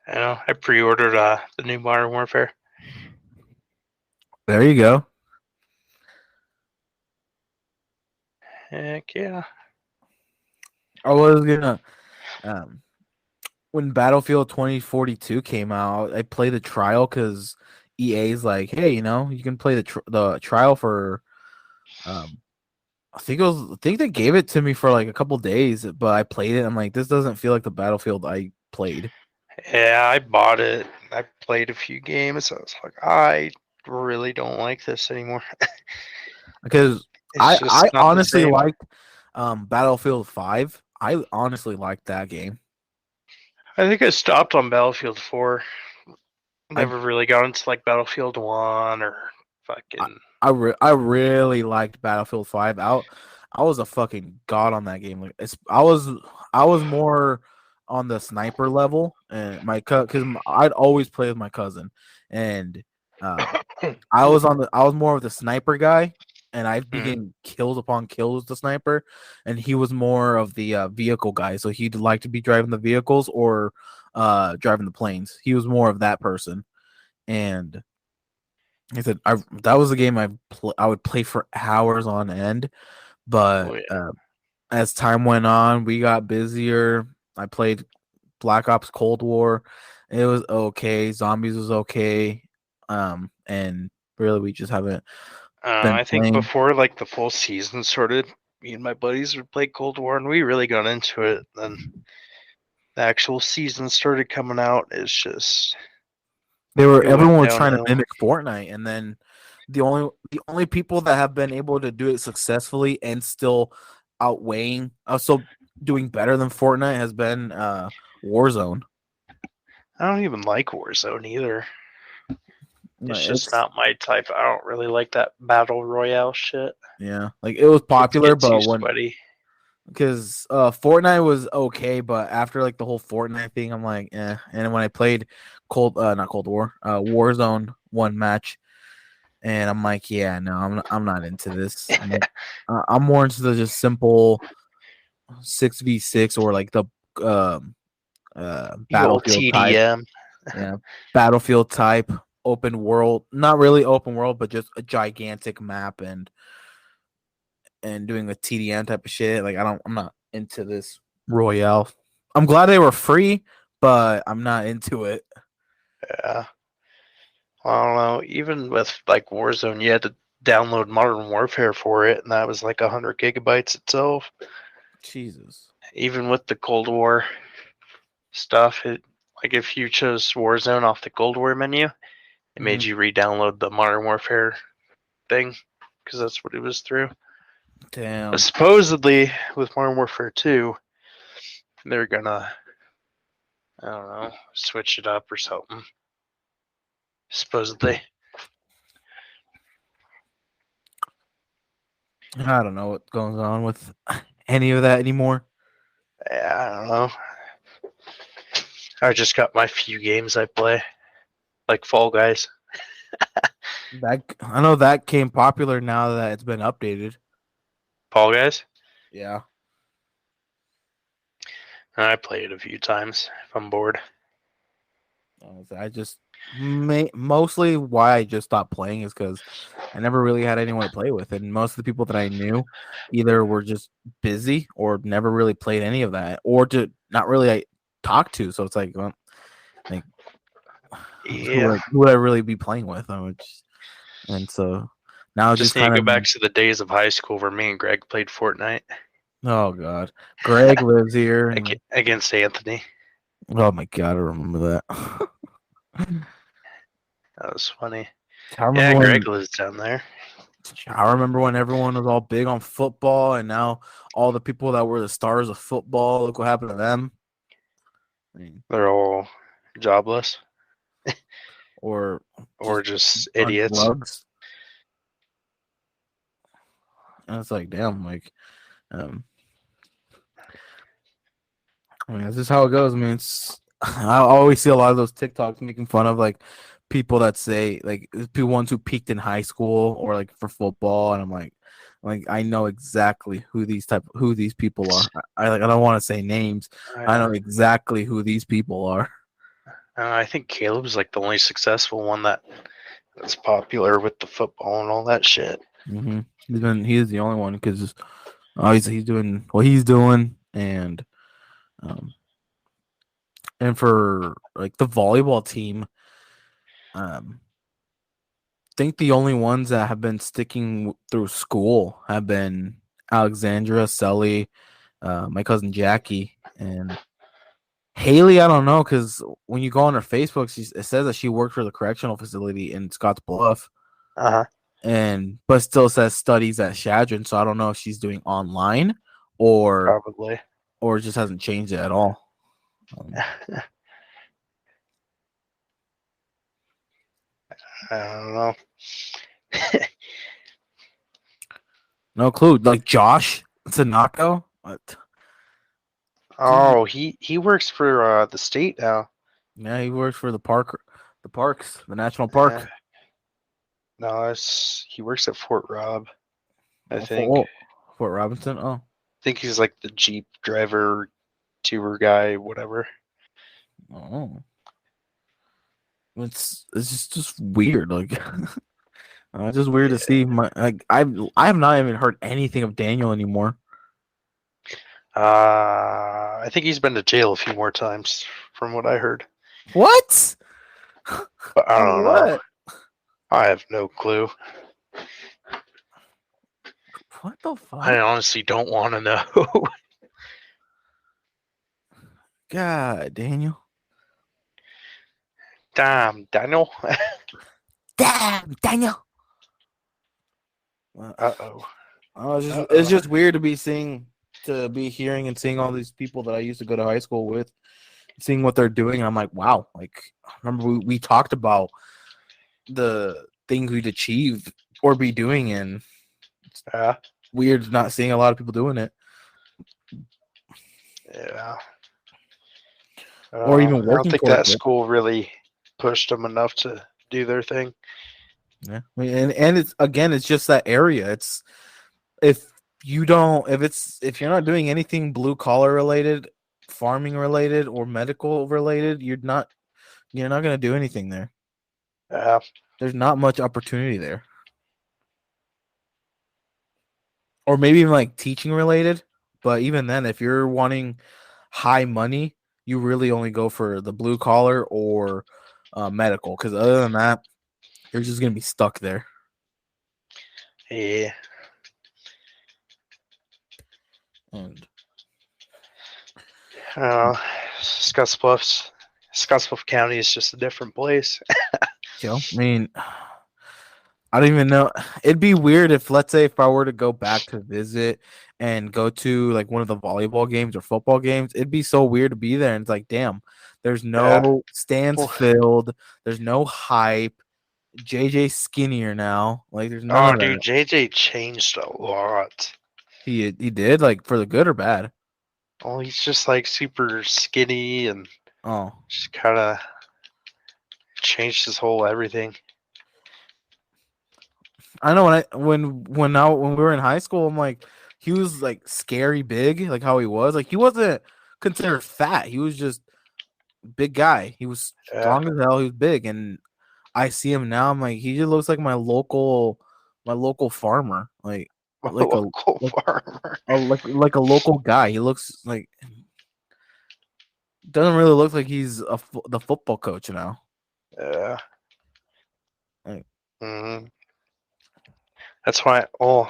I know. I pre-ordered the new Modern Warfare. There you go. Heck yeah. I was gonna when Battlefield 2042 came out, I played the trial because EA's like, hey, you can play the trial for I think they gave it to me for like a couple days, but I played it. I'm like, this doesn't feel like the Battlefield I played. Yeah, I bought it. I played a few games. I was like, I really don't like this anymore. Because It's I just not the honestly same. liked Battlefield 5. I honestly liked that game. I think I stopped on Battlefield 4. I Never really got into like Battlefield 1 or fucking. I really liked Battlefield 5. I was a fucking god on that game. Like I was more on the sniper level, and because I'd always play with my cousin, and I was more of the sniper guy, and I'd be Mhm. getting kills upon kills with the sniper, and he was more of the vehicle guy. So he'd like to be driving the vehicles or driving the planes. He was more of that person, and he said that was a game I would play for hours on end. Oh But yeah. as time went on, we got busier. I played Black Ops Cold War. It was okay. Zombies was okay. And really, we just haven't been I think playing. before like the full season started, me and my buddies would play Cold War, and we really got into it. Then the actual season started coming out. It's just it went Everyone was trying to downhill. mimic Fortnite, and then the only people that have been able to do it successfully and still outweighing, also doing better than Fortnite has been Warzone. I don't even like Warzone either. It's just It's not my type. I don't really like that battle royale shit. Yeah, like it was It popular, gets but too when sweaty. because Fortnite was okay, but after like the whole Fortnite thing, I'm like, eh. And when I played not Cold War, Warzone one match, and I'm like, yeah, no, I'm not into this. I'm more into the just simple 6v6 or like the um The old Battlefield type, TDM. yeah, Battlefield type open world, not really open world, but just a gigantic map and doing a TDM type of shit. Like I'm not into this Royale. I'm glad they were free, but I'm not into it. Yeah. I don't know. Even with like Warzone, you had to download Modern Warfare for it, and that was like 100 gigabytes itself. Jesus. Even with the Cold War stuff, like if you chose Warzone off the Cold War menu, it made you re-download the Modern Warfare thing because that's what it was through. Damn. But supposedly, with Modern Warfare 2, they're gonna, I don't know, switch it up or something. Supposedly. I don't know what goes on with any of that anymore. Yeah, I don't know. I just got my few games I play, like Fall Guys. I know that came popular now that it's been updated. Fall Guys? Yeah. I play it a few times if I'm bored. I just mostly why I just stopped playing is because I never really had anyone to play with, and most of the people that I knew either were just busy or never really played any of that, or to not really talk to. So it's like, well, like Yeah. who would I really be playing with? And so now Just just need to kind go of back to the days of high school where me and Greg played Fortnite oh god, Greg lives here, and against Anthony. oh my god, I remember that. That was funny. I remember Yeah, when Greg lives down there. I remember when everyone was all big on football, and now all the people that were the stars of football, look what happened to them. I mean, They're all jobless or or just just on idiots. drugs. And it's like, damn, like, um, I mean, this is how it goes. I mean, it's I always see a lot of those TikToks making fun of like people that say like the ones who peaked in high school or like for football, and I'm like I know exactly who these people are. I like I don't want to say names. I know exactly who these people are. I think Caleb's like the only successful one that's popular with the football and all that shit. Mm-hmm. He's the only one because obviously he's doing what he's doing, um and for like the volleyball team, um think the only ones that have been sticking through school have been Alexandra, Sully, my cousin Jackie, and Haley. I don't know because when you go on her Facebook, it says that she worked for the correctional facility in Scotts Bluff, Uh huh. but still says studies at Shadron. So I don't know if she's doing online or Probably. just hasn't changed it at all. I don't know. No clue. Like Josh Tanako. What? Oh, he works for the state now. Yeah, he works for the parks, the national Uh, park. no, he works at Fort Rob. I Oh, think. Fort Robinson. Oh, I think he's like the Jeep driver, tour guy, whatever. oh, it's just weird. Like, it's just weird to see. I have not even heard anything of Daniel anymore. I think he's been to jail a few more times, from what I heard. What? But I For don't know. what? I have no clue. What the fuck? I honestly don't want to know. God, Daniel. Damn, Daniel. Damn, Daniel. Uh-oh. It's just weird to be hearing and seeing all these people that I used to go to high school with, seeing what they're doing. And I'm like, wow. Like, remember we talked about the things we'd achieve or be doing, and it's weird not seeing a lot of people doing it. Yeah. Or even I don't working think towards that it. school really pushed them enough to do their thing. Yeah. I mean, and it's just that area. It's if you're not doing anything blue collar related, farming related, or medical related, you're not gonna do anything there. There's not much opportunity there. Or maybe even like teaching related, but even then, if you're wanting high money, you really only go for the blue collar or medical, because other than that, you're just gonna be stuck there. Yeah. And Scottsbluff County is just a different place. I mean, I don't even know. It'd be weird let's say, if I were to go back to visit and go to like one of the volleyball games or football games, it'd be so weird to be there. And it's like, damn, there's no stands filled. There's no hype. JJ's skinnier now. Like, there's none Oh, of dude, that. JJ changed a lot. He did, like, for the good or bad? Well, he's just like super skinny and just kind of changed his whole everything. I know when we were in high school, I'm like, he was like scary big, like how he was. Like, he wasn't considered fat. He was just big guy. He was strong as hell. He was big, and I see him now. I'm like, he just looks like my local farmer, like a local guy. He looks like doesn't really look like he's the football coach now. Yeah. Like, That's why. Oh,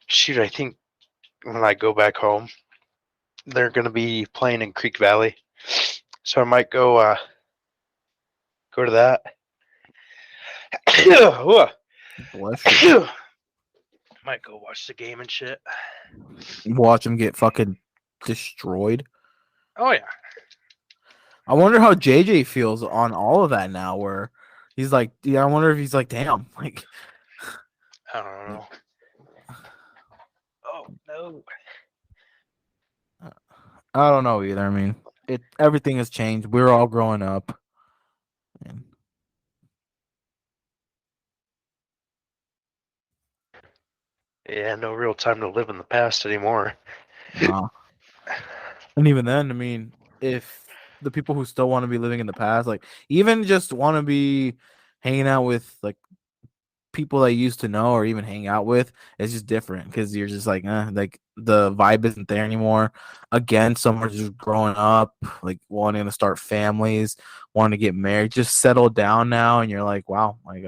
shoot! I think when I go back home, they're gonna be playing in Creek Valley, so I might go to that. Bless you. Might go watch the game and shit. Watch him get fucking destroyed. Oh yeah. I wonder how JJ feels on all of that now. Where he's like, yeah, I wonder if he's like, damn, like, I don't know. Oh no. I don't know either. I mean, everything has changed. We're all growing up. And Yeah, no real time to live in the past anymore. and even then, I mean, if the people who still want to be living in the past, like even just want to be hanging out with like people that you used to know or even hang out with, it's just different because you're just like the vibe isn't there anymore. Again, some are just growing up, like wanting to start families, wanting to get married, just settle down now, and you're like, wow, like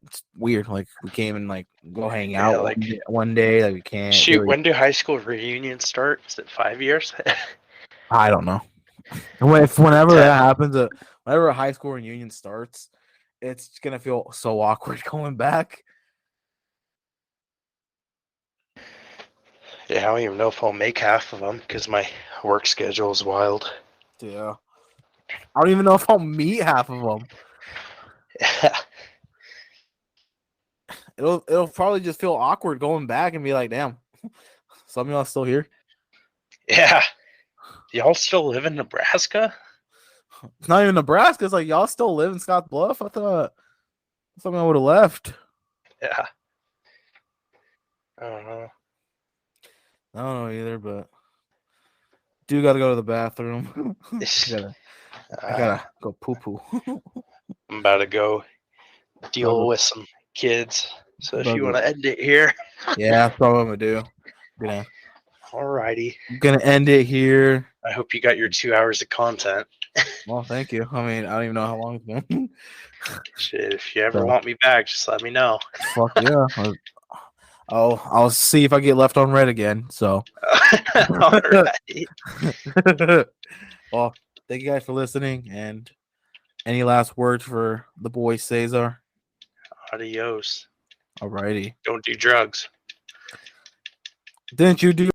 it's weird. Like we can't even like go hang out Yeah, like one day. Like we can't shoot, really. when do high school reunions start? Is it 5 years? I don't know. Whenever 10? that happens, whenever a high school reunion starts, it's gonna feel so awkward going back. Yeah, I don't even know if I'll make half of them because my work schedule is wild. Yeah, I don't even know if I'll meet half of them. Yeah. It'll probably just feel awkward going back and be like, damn, some of y'all still here. Yeah. Y'all still live in Nebraska? It's not even Nebraska. It's like y'all still live in Scotts Bluff. I thought something I would have left. Yeah. I don't know. I don't know either, but do gotta go to the bathroom. I gotta go poo poo. I'm about to go deal with some kids. So if you want to end it here. Yeah, that's what I'm gonna do. Alrighty. I'm gonna end it here. I hope you got your 2 hours of content. Well, thank you. I mean, I don't even know how long it's been. Shit, if you ever want me back, just let me know. Fuck yeah. I'll see if I get left on red again. So Alright. well, thank you guys for listening. And any last words for the boy Ceasar? Adios. Alrighty. Don't do drugs. Didn't you do